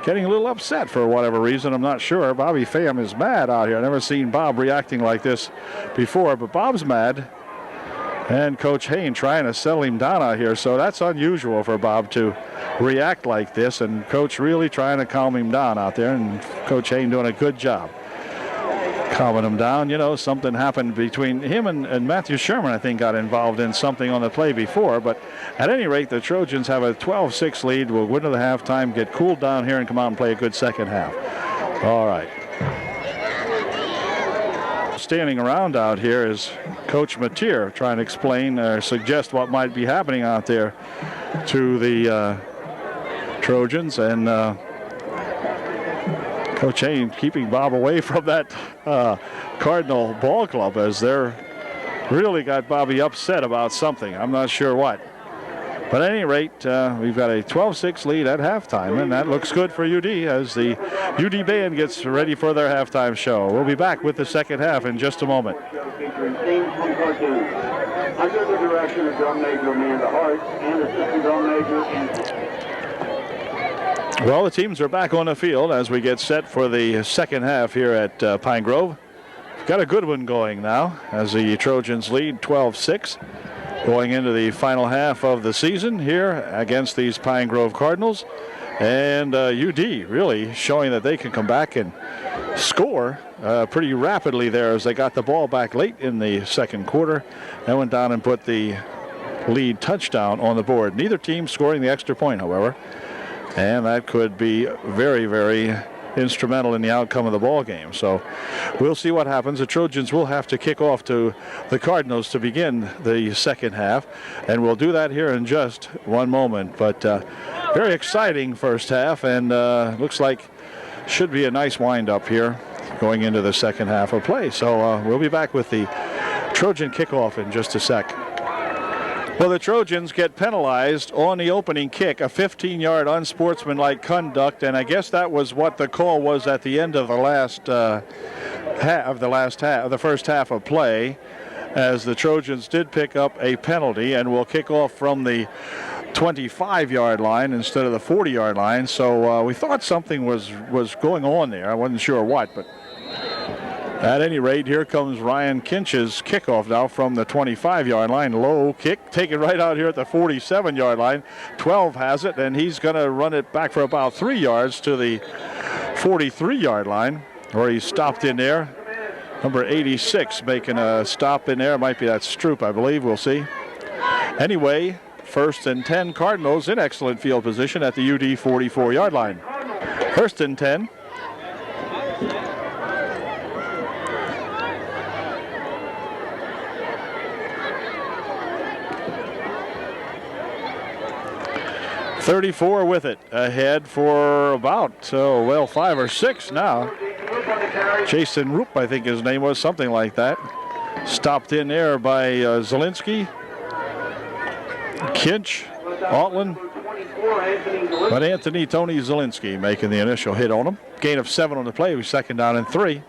getting a little upset for whatever reason. I'm not sure. Bobby Pham is mad out here. I've never seen Bob reacting like this before, but Bob's mad. And Coach Hain trying to settle him down out here. So that's unusual for Bob to react like this, and Coach really trying to calm him down out there, and Coach Hain doing a good job calming him down. You know, something happened between him and Matthew Sherman, I think, got involved in something on the play before. But at any rate, the Trojans have a 12-6 lead. Will win to the halftime, get cooled down here, and come out and play a good second half. All right. Standing around out here is Coach Mateer trying to explain or suggest what might be happening out there to the Trojans, and Coach Hain keeping Bob away from that Cardinal ball club, as they're really got Bobby upset about something. I'm not sure what. But at any rate, we've got a 12-6 lead at halftime, and that looks good for UD as the UD band gets ready for their halftime show. We'll be back with the second half in just a moment. Under the direction of drum major Amanda Hart and assistant drum major Well, the teams are back on the field as we get set for the second half here at Pine Grove. We've got a good one going now as the Trojans lead 12-6. Going into the final half of the season here against these Pine Grove Cardinals. And UD really showing that they can come back and score pretty rapidly there as they got the ball back late in the second quarter. They went down and put the lead touchdown on the board. Neither team scoring the extra point, however. And that could be very, very instrumental in the outcome of the ball game. So we'll see what happens. The Trojans will have to kick off to the Cardinals to begin the second half, and we'll do that here in just one moment. But very exciting first half, and looks like should be a nice wind-up here going into the second half of play. So we'll be back with the Trojan kickoff in just a sec. Well, the Trojans get penalized on the opening kick, a 15-yard unsportsmanlike conduct, and I guess that was what the call was at the end of the first half of play, as the Trojans did pick up a penalty and will kick off from the 25-yard line instead of the 40-yard line. So we thought something was going on there. I wasn't sure what, but at any rate, here comes Ryan Kinch's kickoff now from the 25-yard line. Low kick, taken right out here at the 47-yard line. 12 has it, and he's going to run it back for about 3 yards to the 43-yard line, where he stopped in there. Number 86 making a stop in there. Might be that Stroop, I believe. We'll see. Anyway, 1st and 10 Cardinals in excellent field position at the UD 44-yard line. 1st and 10. .34 with it, ahead for about, 5 or 6 now. Jason Roop, I think his name was, something like that. Stopped in there by Zielinski, Kinch, Altland, but Tony Zielinski making the initial hit on him. Gain of 7 on the play, was 2nd down and 3.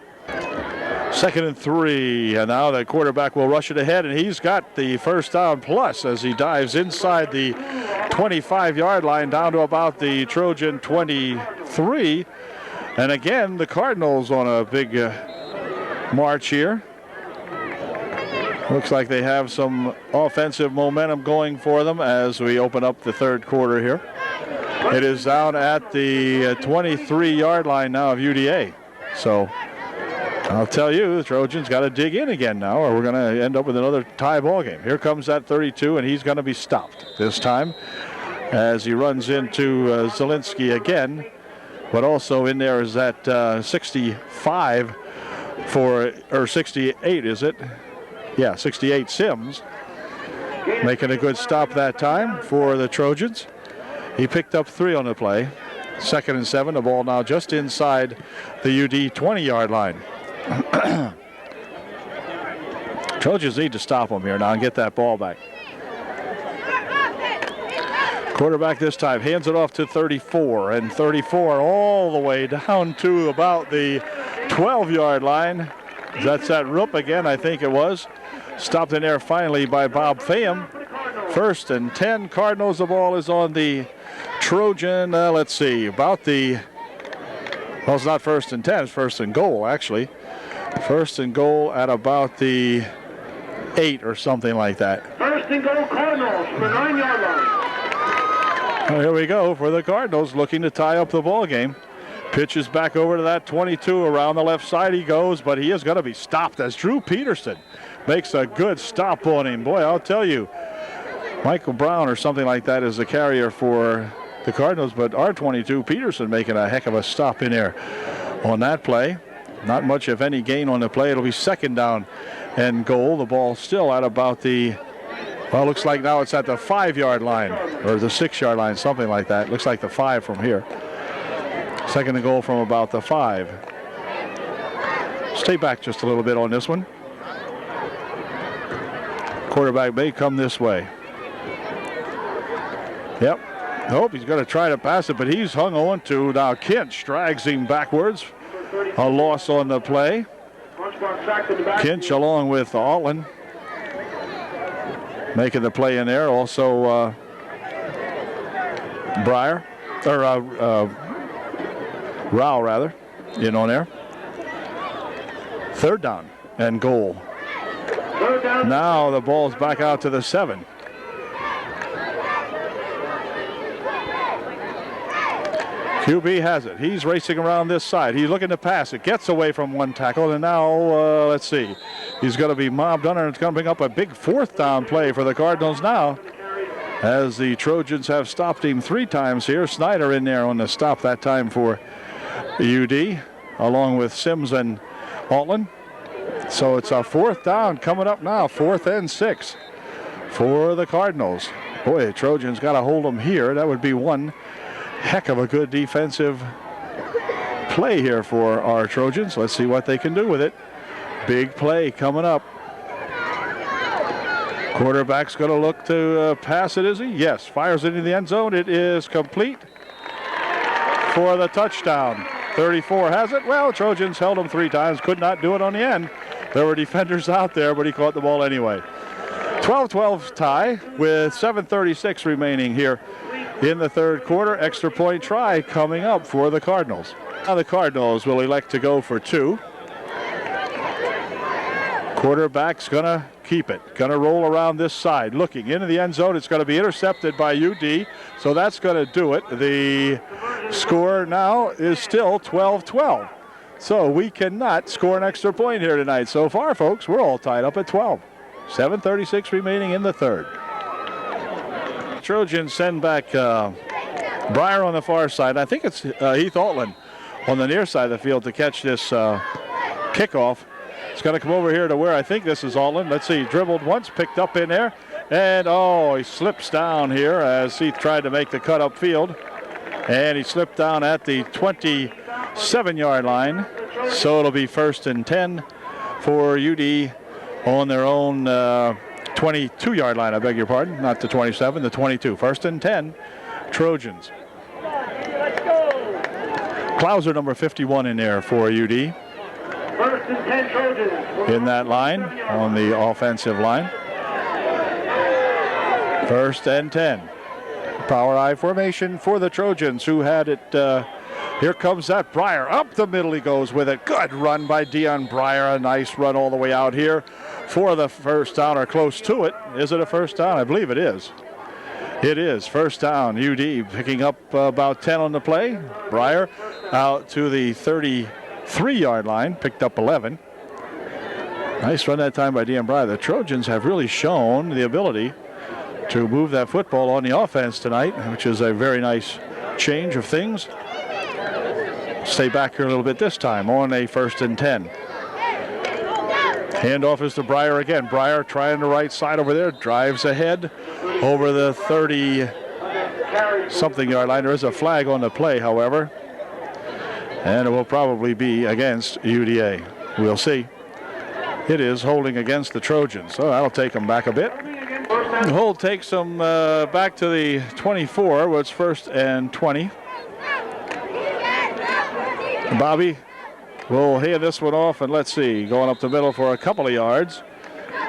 2nd and 3, and now the quarterback will rush it ahead, and he's got the first down plus as he dives inside the 25-yard line down to about the Trojan 23. And again, the Cardinals on a big march here. Looks like they have some offensive momentum going for them as we open up the third quarter here. It is down at the 23-yard line now of UDA. So I'll tell you, the Trojans got to dig in again now, or we're going to end up with another tie ball game. Here comes that 32, and he's going to be stopped this time as he runs into Zielinski again. But also in there is that 68, is it? Yeah, 68 Sims. making a good stop that time for the Trojans. He picked up 3 on the play. 2nd and 7, the ball now just inside the UD 20-yard line. Trojans need to stop him here now and get that ball back. Quarterback this time hands it off to 34, and 34 all the way down to about the 12-yard line. That's that Rupp again, I think it was. Stopped in there finally by Bob Fayham. 1st and 10, Cardinals. The ball is on the Trojan, let's see, about the, well, it's not 1st and 10, it's 1st and goal, actually. 1st and goal at about the 8 or something like that. 1st and goal, Cardinals from the 9-yard line. Well, here we go for the Cardinals, looking to tie up the ball game. Pitches back over to that 22, around the left side he goes, but he is going to be stopped as Drew Peterson makes a good stop on him. Boy, I'll tell you, Michael Brown or something like that is the carrier for the Cardinals, but R22 Peterson making a heck of a stop in there on that play. Not much, if any, gain on the play. It'll be 2nd down and goal. The ball still at about the, well, looks like now it's at the 5-yard line or the 6-yard line, something like that. Looks like the 5 from here. 2nd and goal from about the 5. Stay back just a little bit on this one. Quarterback may come this way. Yep. Nope, he's going to try to pass it, but he's hung on to. Now Kinch drags him backwards. A loss on the play. Kinch along with Altland making the play in there. Also Breyer, or Rao rather, in on there. 3rd down and goal. Now the ball's back out to the 7. QB has it. He's racing around this side. He's looking to pass it. Gets away from one tackle, and now, let's see. He's going to be mobbed under, and it's going to bring up a big 4th down play for the Cardinals now, as the Trojans have stopped him 3 times here. Snyder in there on the stop that time for UD, along with Sims and Altland. So it's a 4th down coming up now, 4th and 6 for the Cardinals. Boy, the Trojans got to hold them here. That would be one heck of a good defensive play here for our Trojans. Let's see what they can do with it. Big play coming up. Quarterback's going to look to pass it, is he? Yes, fires it into the end zone. It is complete for the touchdown. 34 has it. Well, Trojans held him 3 times, could not do it on the end. There were defenders out there, but he caught the ball anyway. 12-12 tie with 7:36 remaining here in the 3rd quarter. Extra point try coming up for the Cardinals. Now the Cardinals will elect to go for 2. Quarterback's going to keep it. Going to roll around this side. Looking into the end zone. It's going to be intercepted by UD. So that's going to do it. The score now is still 12-12. So we cannot score an extra point here tonight. So far, folks, we're all tied up at 12. 7:36 remaining in the 3rd. Trojans send back Breyer on the far side. I think it's Heath Altland on the near side of the field to catch this kickoff. It's going to come over here to where I think this is Altland. Let's see, dribbled once, picked up in there, and he slips down here as Heath tried to make the cut upfield, and he slipped down at the 27-yard line. So it'll be 1st and 10 for UD on their own 22-yard line, I beg your pardon, not the 27, the 22. 1st and 10, Trojans. Klauser, number 51 in there for UD. 1st and 10, Trojans. In that line, on the offensive line. 1st and 10. Power I formation for the Trojans, who had it. Here comes that Breyer. Up the middle he goes with it. Good run by Dion Breyer. A nice run all the way out here for the 1st down, or close to it. Is it a 1st down? I believe it is. It is 1st down. UD picking up about 10 on the play. Breyer out to the 33-yard line. Picked up 11. Nice run that time by Dion Breyer. The Trojans have really shown the ability to move that football on the offense tonight, which is a very nice change of things. Stay back here a little bit this time on a 1st and 10. Handoff is to Breyer again. Breyer trying the right side over there, drives ahead over the 30-something yard line. There is a flag on the play, however, and it will probably be against UDA. We'll see. It is holding against the Trojans, so that'll take them back a bit. The hold takes them back to the 24, where it's 1st and 20. Bobby will hand this one off, and let's see, going up the middle for a couple of yards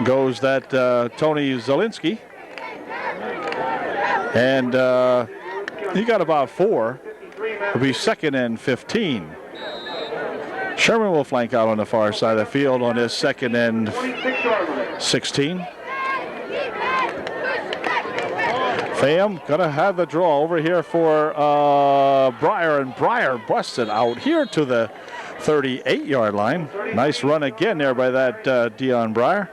goes that Tony Zielinski, and he got about 4. It'll be 2nd and 15. Sherman will flank out on the far side of the field on his 2nd and 16. Pham gonna have the draw over here for Breyer, and Breyer busted out here to the 38-yard line. Nice run again there by that Dion Breyer.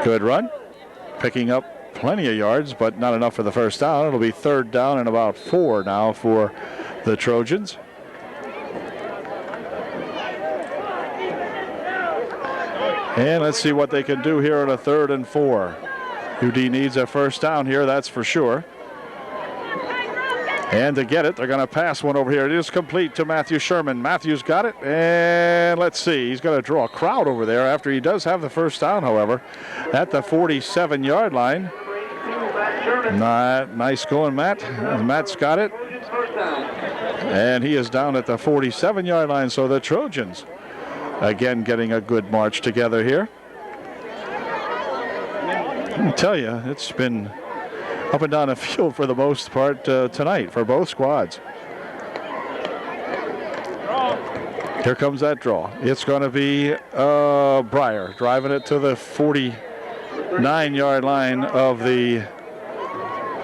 Good run, picking up plenty of yards, but not enough for the first down. It'll be 3rd down and about 4 now for the Trojans. And let's see what they can do here on a 3rd and 4. UD needs a first down here, that's for sure. And to get it, they're going to pass one over here. It is complete to Matthew Sherman. Matthews got it, and let's see. He's going to draw a crowd over there after he does have the first down, however, at the 47-yard line. Nice going, Matt. Matt's got it. And he is down at the 47-yard line, so the Trojans again getting a good march together here. I tell you, it's been up and down the field for the most part tonight for both squads. Here comes that draw. It's going to be Breyer driving it to the 49-yard line of the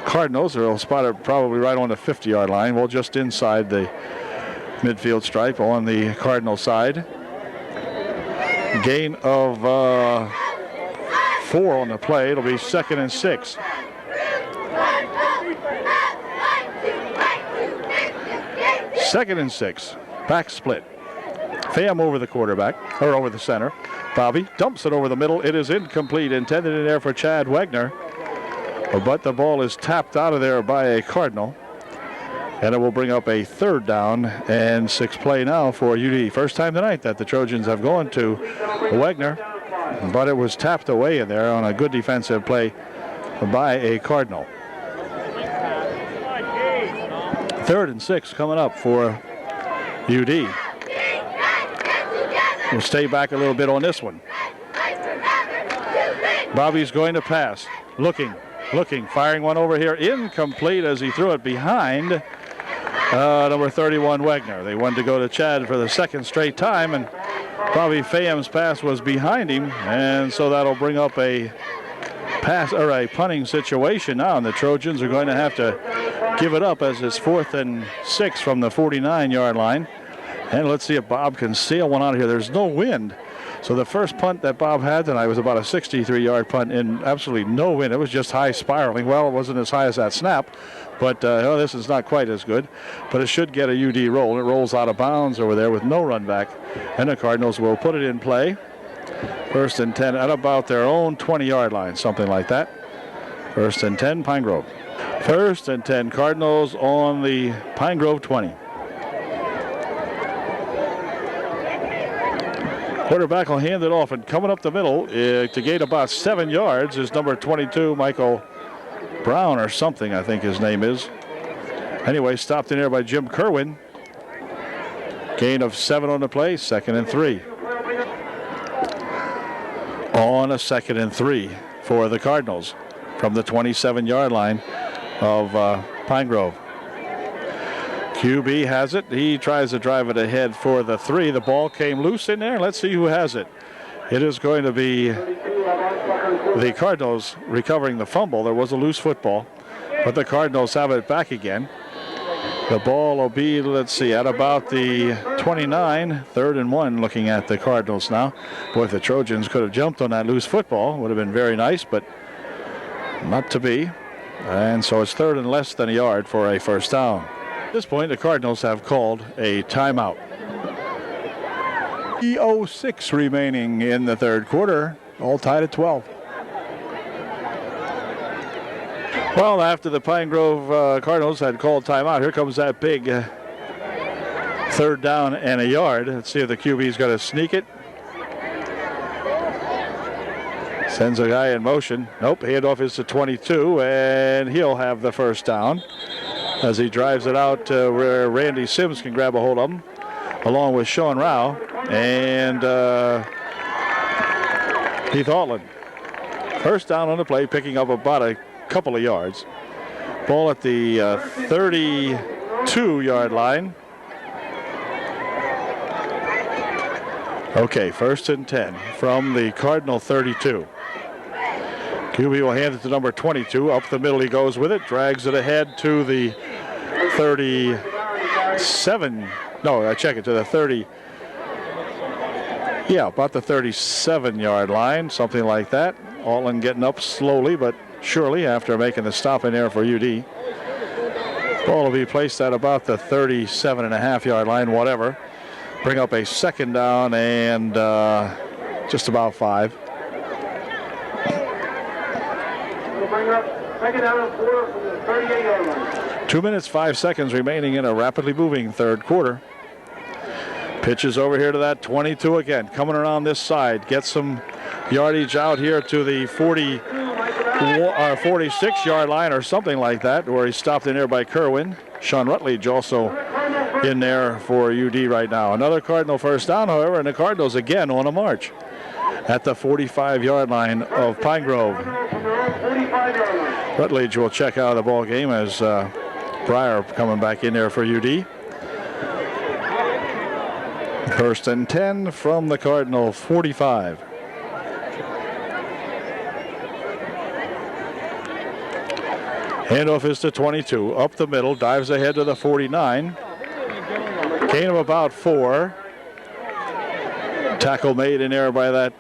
Cardinals. They'll spot it probably right on the 50-yard line. Well, just inside the midfield stripe on the Cardinal side. Gain of 4 on the play. It'll be 2nd and 6. Second and 6. Back split. Pham over the quarterback, or over the center. Bobby dumps it over the middle. It is incomplete. Intended in there for Chad Wagner. But the ball is tapped out of there by a Cardinal. And it will bring up a 3rd down and 6 play now for UD. First time tonight that the Trojans have gone to Wagner. But it was tapped away in there on a good defensive play by a Cardinal. 3rd and 6 coming up for UD. We'll stay back a little bit on this one. Bobby's going to pass. Looking, firing one over here. Incomplete as he threw it behind number 31 Wagner. They wanted to go to Chad for the 2nd straight time, and Bobby Pham's pass was behind him, and so that'll bring up a pass or a punting situation now, and the Trojans are going to have to give it up as it's 4th and 6 from the 49-yard line. And let's see if Bob can sail one out of here. There's no wind. So the first punt that Bob had tonight was about a 63-yard punt in absolutely no wind. It was just high spiraling. Well, it wasn't as high as that snap, but this is not quite as good. But it should get a UD roll. It rolls out of bounds over there with no run back. And the Cardinals will put it in play. 1st and 10 at about their own 20-yard line, something like that. 1st and 10, Pine Grove. 1st and 10, Cardinals on the Pine Grove 20. Quarterback will hand it off, and coming up the middle to gain about 7 yards is number 22, Michael Brown or something, I think his name is. Anyway, stopped in there by Jim Kerwin. Gain of 7 on the play, 2nd and 3. On a 2nd and 3 for the Cardinals from the 27-yard line of Pine Grove. QB has it. He tries to drive it ahead for the 3. The ball came loose in there. Let's see who has it. It is going to be the Cardinals recovering the fumble. There was a loose football, but the Cardinals have it back again. The ball will be, let's see, at about the 29, 3rd and 1 looking at the Cardinals now. Boy, if the Trojans could have jumped on that loose football, would have been very nice, but not to be. And so it's 3rd and less than a yard for a first down. At this point, the Cardinals have called a timeout. 3:06 remaining in the third quarter, all tied at 12. Well, after the Pine Grove Cardinals had called timeout, here comes that big third down and a yard. Let's see if the QB's going to sneak it. Sends a guy in motion. Nope, handoff is to 22, and he'll have the first down as he drives it out where Randy Sims can grab a hold of him, along with Sean Rao and Heath Altland. First down on the play, picking up about a couple of yards. Ball at the 32-yard line. Okay, 1st and 10 from the Cardinal 32. QB will hand it to number 22. Up the middle he goes with it. Drags it ahead to the 37. No, I check it to the 30. Yeah, about the 37-yard line, something like that. Altland getting up slowly but surely after making the stop in there for UD. Ball will be placed at about the 37.5-yard line, whatever. Bring up a second down and just about 5. Bring up second down and 4 from the 38-yard line. 2 minutes, 5 seconds remaining in a rapidly moving third quarter. Pitches over here to that 22 again. Coming around this side. Gets some yardage out here to the 46-yard line or something like that, where he's stopped in there by Kerwin. Sean Rutledge also in there for UD right now. Another Cardinal first down, however, and the Cardinals again on a march at the 45-yard line of Pine Grove. Rutledge will check out of the ball game as Breyer coming back in there for UD. 1st and 10 from the Cardinal 45. Handoff is to 22. Up the middle, dives ahead to the 49. Gain of about 4. Tackle made in there by that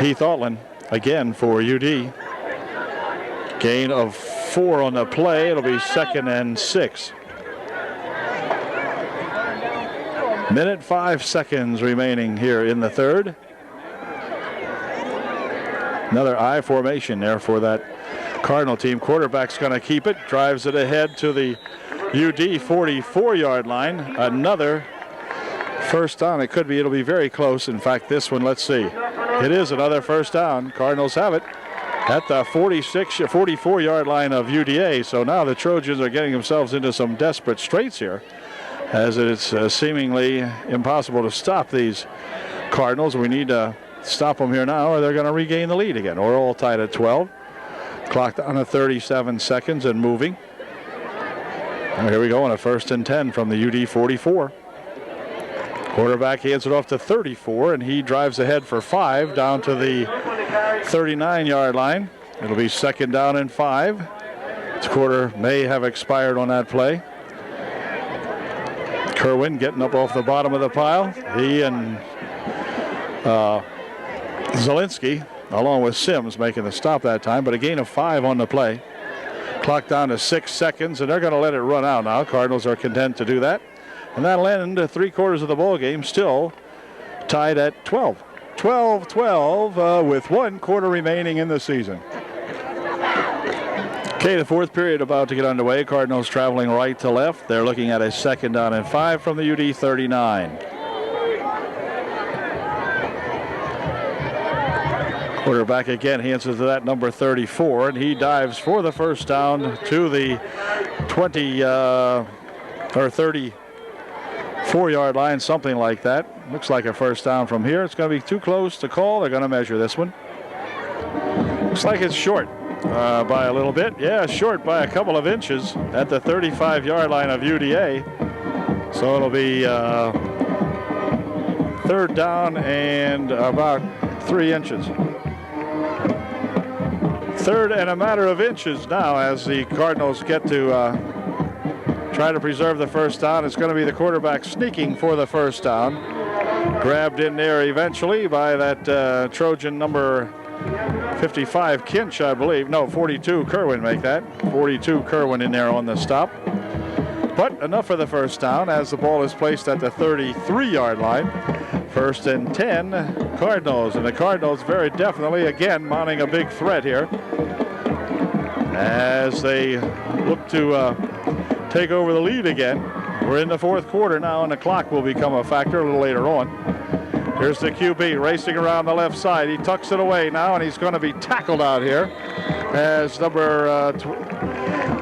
Heath Altland, again for UD. Gain of 4 on the play. It'll be 2nd and 6. Minute 5 seconds remaining here in the third. Another I formation there for that Cardinal team. Quarterback's going to keep it. Drives it ahead to the UD 44-yard line. Another first down. It'll be very close. In fact, this one, let's see. It is another first down. Cardinals have it at the 44-yard line of UDA. So now the Trojans are getting themselves into some desperate straits here, as it's seemingly impossible to stop these Cardinals. We need to stop them here now, or they're going to regain the lead again. We're all tied at 12. Clock down at 37 seconds and moving. And here we go on a 1st and 10 from the UD 44. Quarterback hands it off to 34, and he drives ahead for 5 down to the 39-yard line. It'll be 2nd down and 5. This quarter may have expired on that play. Kerwin getting up off the bottom of the pile. He and Zielinski, along with Sims, making the stop that time, but a gain of 5 on the play. Clock down to 6 seconds, and they're going to let it run out now. Cardinals are content to do that. And that'll end 3/4 of the ball game, still tied at 12. 12-12 with 1 quarter remaining in the season. Okay, the fourth period about to get underway. Cardinals traveling right to left. They're looking at a 2nd down and 5 from the UD 39. Quarterback again hands it to that number 34, and he dives for the first down to the 34-yard line, something like that. Looks like a first down from here. It's going to be too close to call. They're going to measure this one. Looks like it's short by a little bit. Yeah, short by a couple of inches at the 35-yard line of UDA. So it'll be 3rd down and about 3 inches. 3rd and a matter of inches now as the Cardinals get to try to preserve the first down. It's going to be the quarterback sneaking for the first down. Grabbed in there eventually by that Trojan number 55, Kinch, I believe. No, 42, Kerwin make that. 42, Kerwin in there on the stop. But enough for the first down as the ball is placed at the 33-yard line. 1st and 10, Cardinals. And the Cardinals very definitely, again, mounting a big threat here as they look to take over the lead again. We're in the 4th quarter now, and the clock will become a factor a little later on. Here's the QB racing around the left side. He tucks it away now, and he's going to be tackled out here as number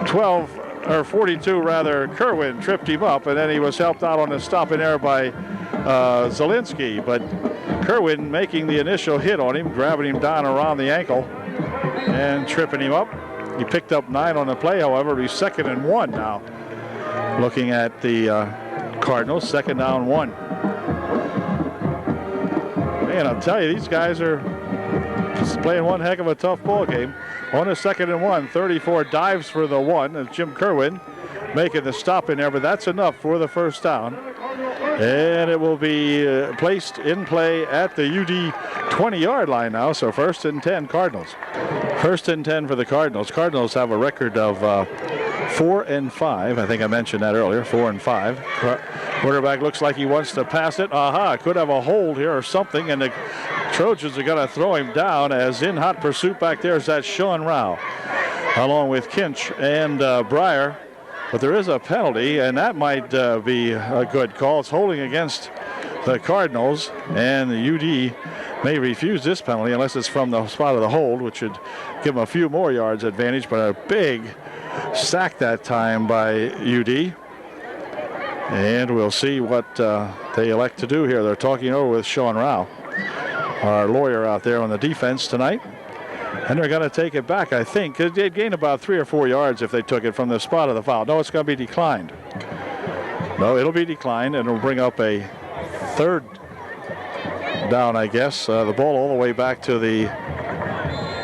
12, or 42 rather, Kerwin tripped him up, and then he was helped out on the stop in there by Zielinski. But Kerwin making the initial hit on him, grabbing him down around the ankle and tripping him up. He picked up 9 on the play, however. He's 2nd and 1 now. Looking at the Cardinals, 2nd down 1. Man, I'll tell you, these guys are just playing one heck of a tough ball game. On a 2nd and 1, 34 dives for the 1 as Jim Kerwin making the stop in there, but that's enough for the first down. And it will be placed in play at the UD 20-yard line now, so 1st and 10 Cardinals. 1st and 10 for the Cardinals. Cardinals have a record of 4 and 5. I think I mentioned that earlier, 4 and 5. Quarterback looks like he wants to pass it. Could have a hold here or something, and the Trojans are going to throw him down as in hot pursuit back there is that Sean Rao, along with Kinch and Breyer. But there is a penalty, and that might be a good call. It's holding against the Cardinals, and the UD may refuse this penalty unless it's from the spot of the hold, which should give them a few more yards advantage, but a big sack that time by UD. And we'll see what they elect to do here. They're talking over with Sean Rao, our lawyer out there on the defense tonight. And they're going to take it back, I think. They'd gain about 3 or 4 yards if they took it from the spot of the foul. No, it's going to be declined. No, it'll be declined, and it'll bring up a 3rd down, I guess. The ball all the way back to the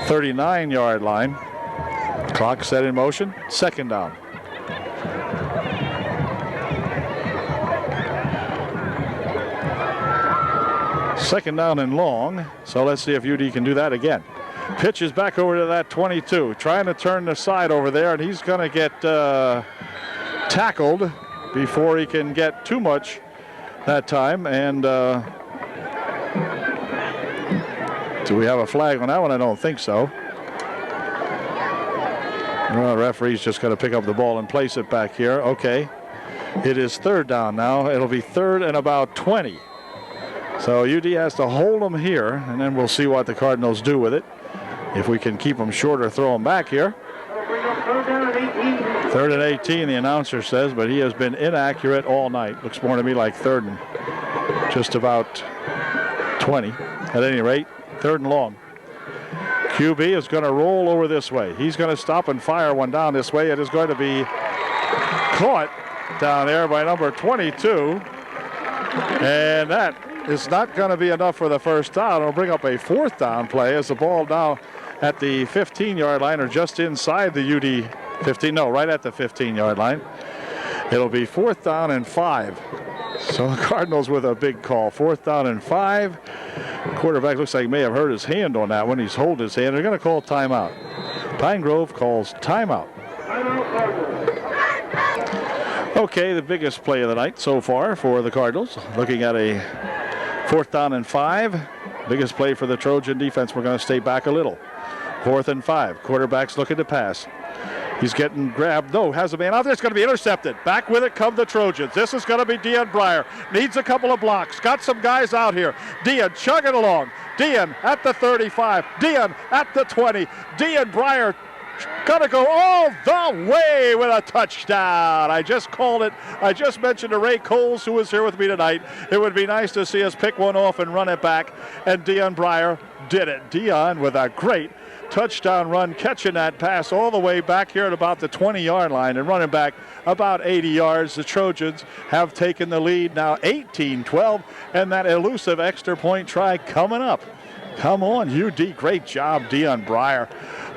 39-yard line. Clock set in motion. 2nd down. Second down and long. So let's see if UD can do that again. Pitch is back over to that 22. Trying to turn the side over there, and he's going to get tackled before he can get too much that time. And do we have a flag on that one? I don't think so. Well, the referee's just going to pick up the ball and place it back here. Okay. It is 3rd down now. It'll be 3rd and about 20. So UD has to hold them here, and then we'll see what the Cardinals do with it. If we can keep them short or throw them back here. 3rd and 18, the announcer says, but he has been inaccurate all night. Looks more to me like 3rd and just about 20. At any rate, 3rd and long. QB is going to roll over this way. He's going to stop and fire one down this way. It is going to be caught down there by number 22. And that is not going to be enough for the first down. It'll bring up a 4th down play as the ball now at the 15-yard line, or just inside the UD 15. No, right at the 15-yard line. It'll be 4th down and 5. So the Cardinals with a big call. 4th down and 5. Quarterback looks like he may have hurt his hand on that one. He's holding his hand. They're going to call timeout. Pine Grove calls timeout. Okay, the biggest play of the night so far for the Cardinals. Looking at a 4th down and 5. Biggest play for the Trojan defense. We're going to stay back a little. 4th and 5. Quarterback's looking to pass. He's getting grabbed. No, has a man out there. It's going to be intercepted. Back with it come the Trojans. This is going to be Dean Breyer. Needs a couple of blocks. Got some guys out here. Dean chugging along. Dean at the 35. Dean at the 20. Dean Breyer going to go all the way with a touchdown. I just called it. I just mentioned to Ray Coles, who was here with me tonight. It would be nice to see us pick one off and run it back. And Dean Breyer did it. Dean with a great touchdown run, catching that pass all the way back here at about the 20-yard line and running back about 80 yards. The Trojans have taken the lead now 18-12, and that elusive extra point try coming up. Come on, UD. Great job, Deon Breyer.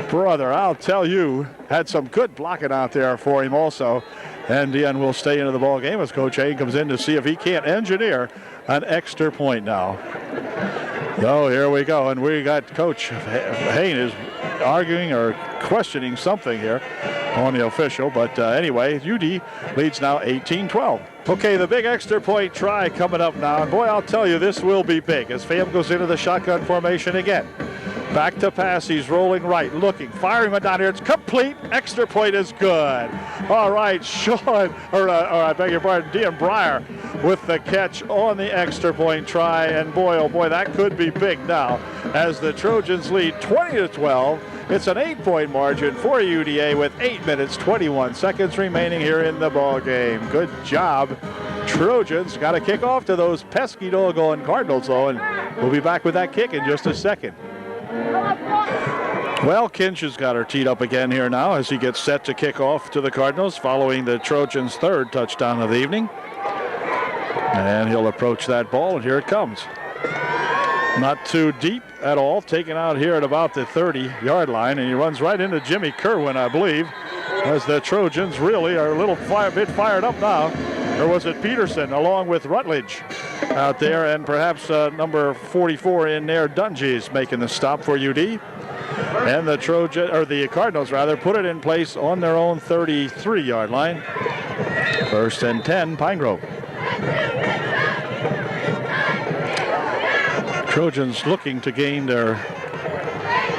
Brother, I'll tell you, had some good blocking out there for him also. And Deon will stay into the ball game as Coach Hain comes in to see if he can't engineer an extra point now. So here we go, and we got Coach Hain is arguing or questioning something here on the official. But anyway, UD leads now 18-12. Okay, the big extra point try coming up now. And boy, I'll tell you, this will be big as Pham goes into the shotgun formation again. Back to pass, he's rolling right, looking, firing one down here. It's complete. Extra point is good. All right, Sean, or I beg your pardon, Dean Breyer with the catch on the extra point try. And boy, oh boy, that could be big now as the Trojans lead 20-12. It's an 8-point margin for UDA with 8 minutes, 21 seconds remaining here in the ball game. Good job, Trojans. Got to kick off to those pesky doggone Cardinals, though, and we'll be back with that kick in just a second. Well, Kinch has got her teed up again here now as he gets set to kick off to the Cardinals following the Trojans' third touchdown of the evening. And he'll approach that ball, and here it comes. Not too deep at all, taken out here at about the 30-yard line, and he runs right into Jimmy Kerwin, I believe, as the Trojans really are a little bit fired up now. Or was it Peterson along with Rutledge out there, and perhaps number 44 in there, Dungy's making the stop for UD. And the Cardinals rather put it in place on their own 33-yard line. 1st and 10, Pine Grove. Trojans looking to gain their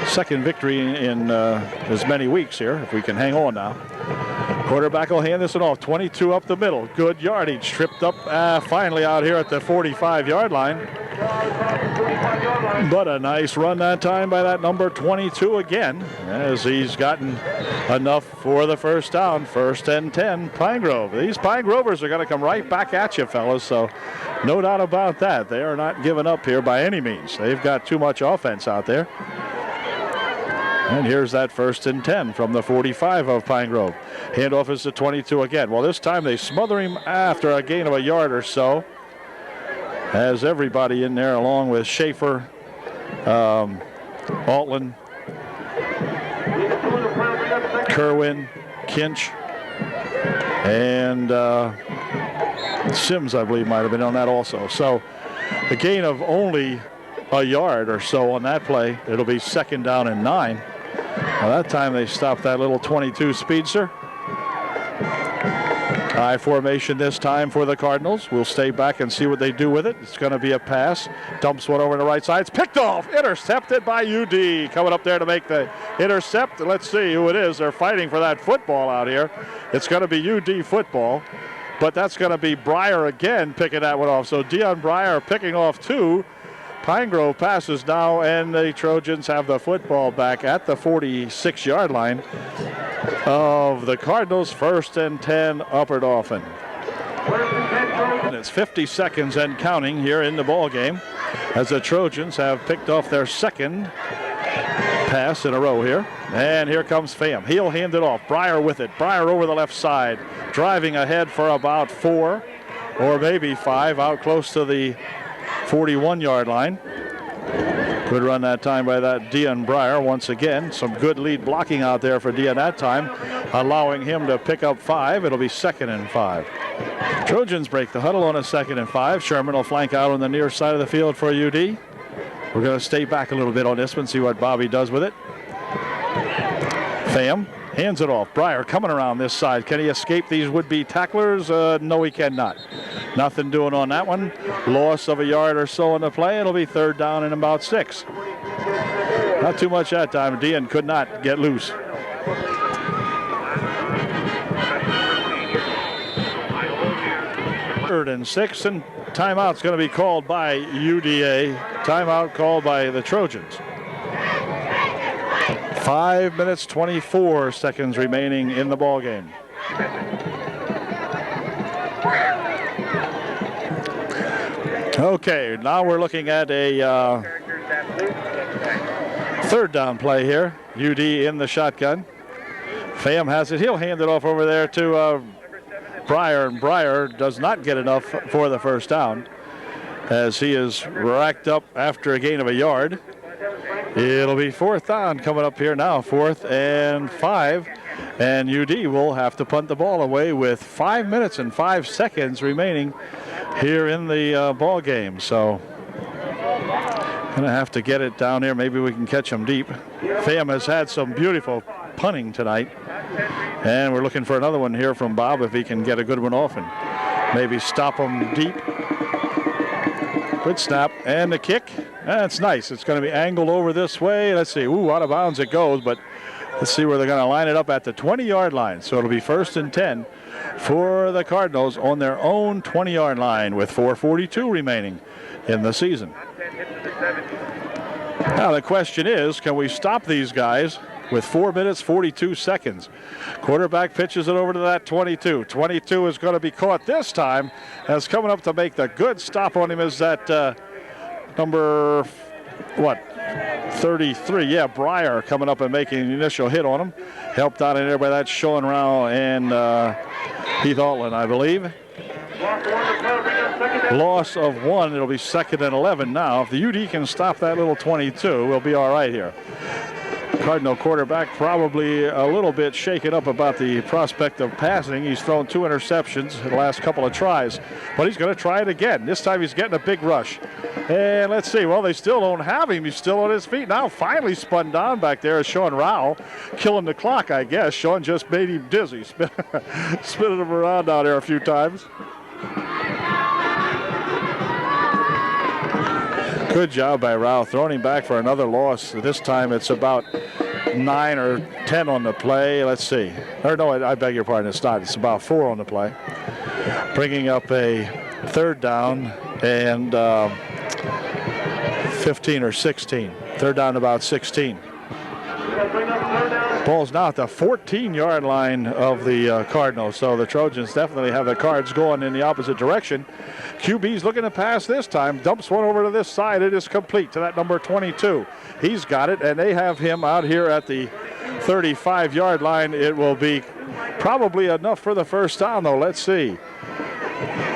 second victory in as many weeks here, if we can hang on now. Quarterback will hand this one off. 22 up the middle. Good yardage. Tripped up finally out here at the 45-yard line. But a nice run that time by that number 22 again, as he's gotten enough for the first down. 1st and 10, Pine Grove. These Pine Grovers are going to come right back at you, fellas, so no doubt about that. They are not giving up here by any means. They've got too much offense out there. And here's that 1st and 10 from the 45 of Pine Grove. Handoff is to 22 again. Well, this time they smother him after a gain of a yard or so. Has everybody in there along with Schaefer, Altland, Kerwin, Kinch, and Sims, I believe, might have been on that also. So a gain of only a yard or so on that play. It'll be 2nd down and 9. Well, that time they stopped that little 22 speedster. High formation this time for the Cardinals. We'll stay back and see what they do with it. It's going to be a pass. Dumps one over to the right side. It's picked off. Intercepted by UD. Coming up there to make the intercept. Let's see who it is. They're fighting for that football out here. It's going to be UD football. But that's going to be Breyer again picking that one off. So Deon Breyer picking off 2. Pine Grove passes now, and the Trojans have the football back at the 46-yard line of the Cardinals. 1st and 10, Upper Dauphin. And it's 50 seconds and counting here in the ball game as the Trojans have picked off their second pass in a row here. And here comes Pham. He'll hand it off. Breyer with it. Breyer over the left side, driving ahead for about 4 or maybe 5 out close to the 41-yard line. Good run that time by that Deon Breyer once again. Some good lead blocking out there for Deon that time, allowing him to pick up 5. It'll be 2nd and 5. Trojans break the huddle on a 2nd and 5. Sherman will flank out on the near side of the field for UD. We're going to stay back a little bit on this one, see what Bobby does with it. Pham hands it off. Breyer coming around this side. Can he escape these would-be tacklers? No, he cannot. Nothing doing on that one. Loss of a yard or so on the play. It'll be 3rd down and about 6. Not too much that time. Deon could not get loose. Third and 6, and timeout's going to be called by UDA. Timeout called by the Trojans. 5 minutes, 24 seconds remaining in the ball game. Okay, now we're looking at a 3rd down play here. UD in the shotgun. Pham has it. He'll hand it off over there to Breyer, and Breyer does not get enough for the 1st down as he is racked up after a gain of a yard. It'll be 4th down coming up here now, 4th and 5, and UD will have to punt the ball away with 5 minutes and 5 seconds remaining here in the ball game. So gonna have to get it down here. Maybe we can catch him deep. Pham has had some beautiful punting tonight. And we're looking for another one here from Bob if he can get a good one off and maybe stop them deep. Good snap. And the kick. That's nice. It's going to be angled over this way. Let's see. Ooh, out of bounds it goes, but let's see where they're going to line it up at the 20-yard line. So it'll be 1st and 10 for the Cardinals on their own 20-yard line with 4:42 remaining in the season. Now the question is, can we stop these guys with 4 minutes, 42 seconds? Quarterback pitches it over to that 22. 22 is going to be caught this time, as coming up to make the good stop on him is that number, 33. Yeah, Breyer coming up and making the initial hit on him. Helped out in there by that Sean Rao and Heath Altland, I believe. Loss of 1. It'll be 2nd and 11 now. If the UD can stop that little 22, we'll be all right here. Cardinal quarterback probably a little bit shaken up about the prospect of passing. He's thrown 2 interceptions in the last couple of tries, but he's going to try it again. This time he's getting a big rush. And let's see. Well, they still don't have him. He's still on his feet. Now finally spun down back there is Sean Rao, killing the clock, I guess. Sean just made him dizzy, spinning him around down there a few times. Good job by Rao, throwing him back for another loss. This time it's about 9 or 10 on the play. Let's see. Or no, I beg your pardon, it's not. It's about 4 on the play. Bringing up a 3rd down and 15 or 16. 3rd down about 16. Ball's now at the 14-yard line of the Cardinals, so the Trojans definitely have the Cards going in the opposite direction. QB's looking to pass this time, dumps one over to this side. It is complete to that number 22. He's got it, and they have him out here at the 35-yard line. It will be probably enough for the 1st down, though. Let's see.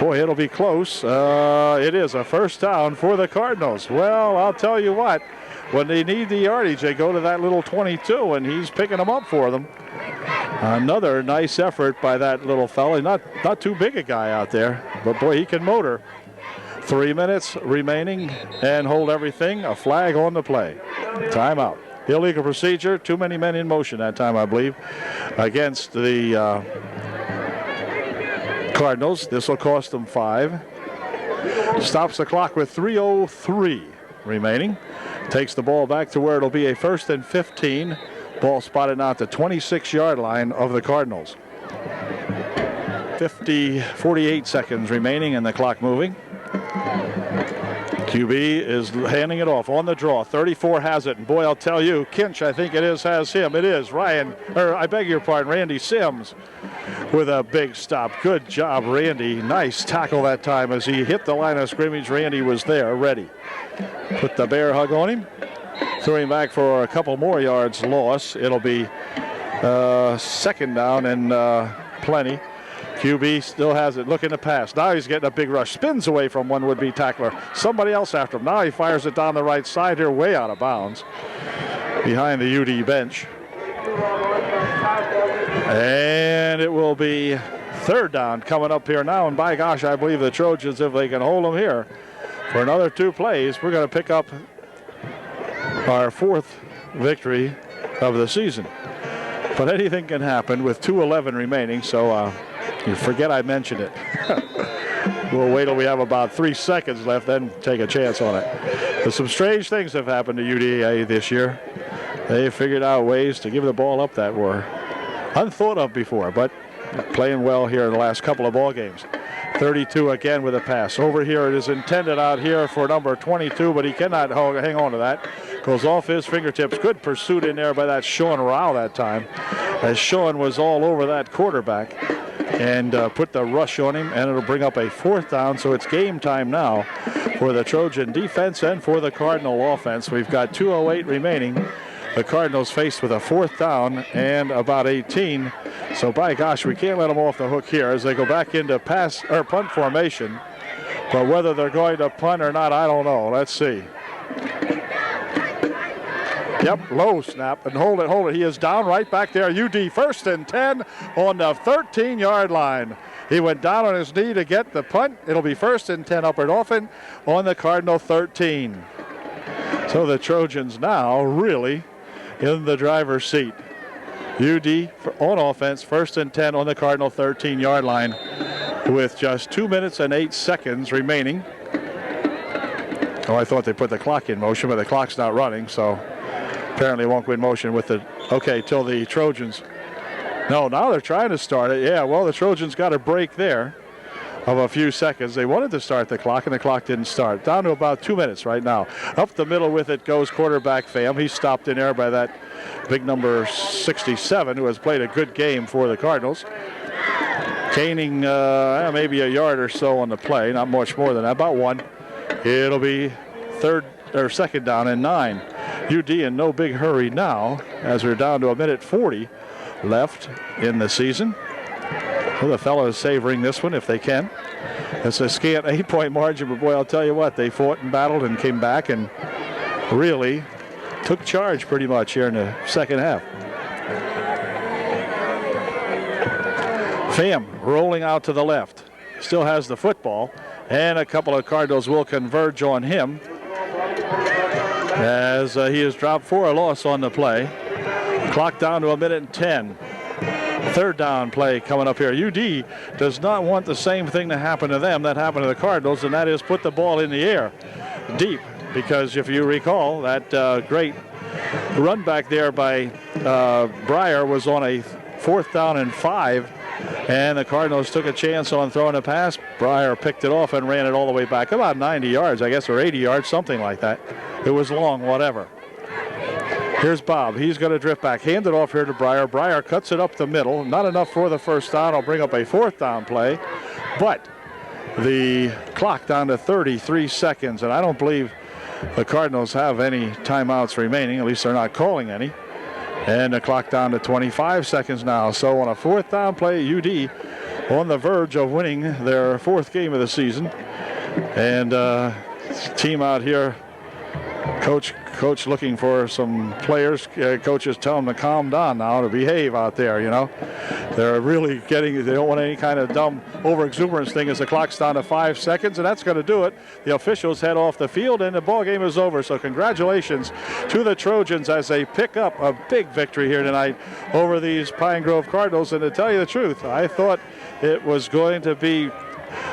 Boy, it'll be close. It is a 1st down for the Cardinals. Well, I'll tell you what. When they need the yardage, they go to that little 22, and he's picking them up for them. Another nice effort by that little fella. Not too big a guy out there, but boy, he can motor. 3 minutes remaining and hold everything. A flag on the play. Timeout. Illegal procedure. Too many men in motion that time, I believe, against the Cardinals. This will cost them 5. Stops the clock with 3:03 remaining. Takes the ball back to where it'll be a 1st and 15. Ball spotted now at the 26-yard line of the Cardinals. 48 seconds remaining and the clock moving. QB is handing it off on the draw. 34 has it, and boy, I'll tell you, Kinch, I think it is, has him. It is Randy Sims with a big stop. Good job, Randy. Nice tackle that time as he hit the line of scrimmage. Randy was there, ready. Put the bear hug on him. Threw him back for a couple more yards loss. It'll be 2nd down and plenty. QB still has it, looking to pass. Now he's getting a big rush. Spins away from one would-be tackler. Somebody else after him. Now he fires it down the right side here, way out of bounds. Behind the UD bench. And it will be 3rd down coming up here now. And by gosh, I believe the Trojans, if they can hold them here for another 2 plays, we're going to pick up our 4th victory of the season. But anything can happen with 2:11 remaining, so you forget I mentioned it. We'll wait till we have about 3 seconds left, then take a chance on it. But some strange things have happened to UDA this year. They figured out ways to give the ball up that were unthought of before, but playing well here in the last couple of ball games. 32 again with a pass. Over here, it is intended out here for number 22, but he cannot hang on to that. Goes off his fingertips. Good pursuit in there by that Sean Rao that time, as Sean was all over that quarterback and put the rush on him, and it'll bring up a 4th down. So it's game time now for the Trojan defense and for the Cardinal offense. We've got 2:08 remaining. The Cardinals faced with a 4th down and about 18. So by gosh, we can't let them off the hook here as they go back into pass or punt formation. But whether they're going to punt or not, I don't know. Let's see. Yep, low snap, and hold it. He is down right back there. UD 1st and 10 on the 13-yard line. He went down on his knee to get the punt. It'll be 1st and 10 upward often on the Cardinal 13. So the Trojans now really in the driver's seat. UD on offense, 1st and 10 on the Cardinal 13-yard line with just 2 minutes and 8 seconds remaining. Oh, I thought they put the clock in motion, but the clock's not running, so apparently it won't go in motion with the, okay, till the Trojans. No, now they're trying to start it. Yeah, well, the Trojans got a break there of a few seconds. They wanted to start the clock, and the clock didn't start. Down to about 2 minutes right now. Up the middle with it goes quarterback Pham. He's stopped in there by that big number 67, who has played a good game for the Cardinals. Gaining maybe a yard or so on the play, not much more than that, about 1. It'll be 2nd down and 9. UD in no big hurry now, as we're down to 1:40 left in the season. Well, the fellows savoring this one if they can. It's a scant 8-point margin, but boy, I'll tell you what, they fought and battled and came back and really took charge pretty much here in the second half. Pham rolling out to the left. Still has the football, and a couple of Cardinals will converge on him as he has dropped for a loss on the play. Clock down to 1:10. 3rd down play coming up here. UD does not want the same thing to happen to them that happened to the Cardinals, and that is put the ball in the air deep, because if you recall, that great run back there by Breyer was on a 4th down and 5, and the Cardinals took a chance on throwing a pass. Breyer picked it off and ran it all the way back, about 90 yards, I guess, or 80 yards, something like that. It was long, whatever. Here's Bob. He's going to drift back. Hand it off here to Breyer. Breyer cuts it up the middle. Not enough for the 1st down. I'll bring up a 4th down play. But the clock down to 33 seconds. And I don't believe the Cardinals have any timeouts remaining. At least they're not calling any. And the clock down to 25 seconds now. So on a 4th down play, UD on the verge of winning their 4th game of the season. And team out here, Coach looking for some players. Coaches tell them to calm down now, to behave out there, you know. They're really they don't want any kind of dumb over-exuberance thing as the clock's down to 5 seconds, and that's going to do it. The officials head off the field, and the ball game is over. So congratulations to the Trojans as they pick up a big victory here tonight over these Pine Grove Cardinals. And to tell you the truth, I thought it was going to be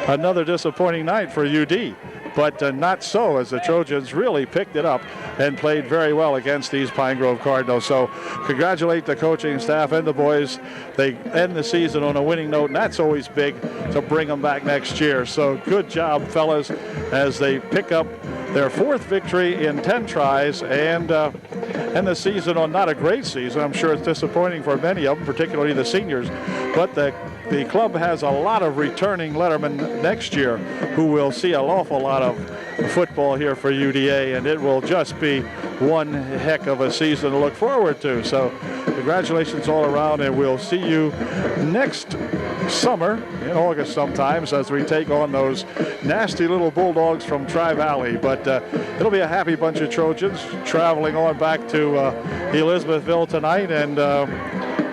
another disappointing night for UD. But not so, as the Trojans really picked it up and played very well against these Pine Grove Cardinals. So congratulate the coaching staff and the boys. They end the season on a winning note, and that's always big to bring them back next year. So good job, fellas, as they pick up their 4th victory in 10 tries and end the season on not a great season. I'm sure it's disappointing for many of them, particularly the seniors. But the club has a lot of returning lettermen next year who will see an awful lot of football here for UDA, and it will just be one heck of a season to look forward to. So congratulations all around, and we'll see you next summer in August sometimes as we take on those nasty little Bulldogs from Tri-Valley. But it'll be a happy bunch of Trojans traveling on back to Elizabethville tonight, and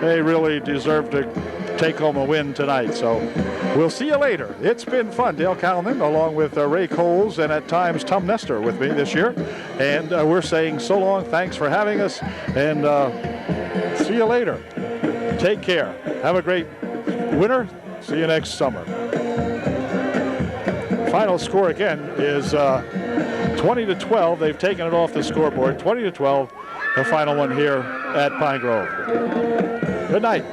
they really deserve to take home a win tonight. So we'll see you later. It's been fun. Dale Kalman along with Ray Coles and at times Tom Nestor with me this year. And we're saying so long. Thanks for having us. And see you later. Take care. Have a great winter. See you next summer. Final score again is 20-12. They've taken it off the scoreboard. 20-12. The final one here at Pine Grove. Good night.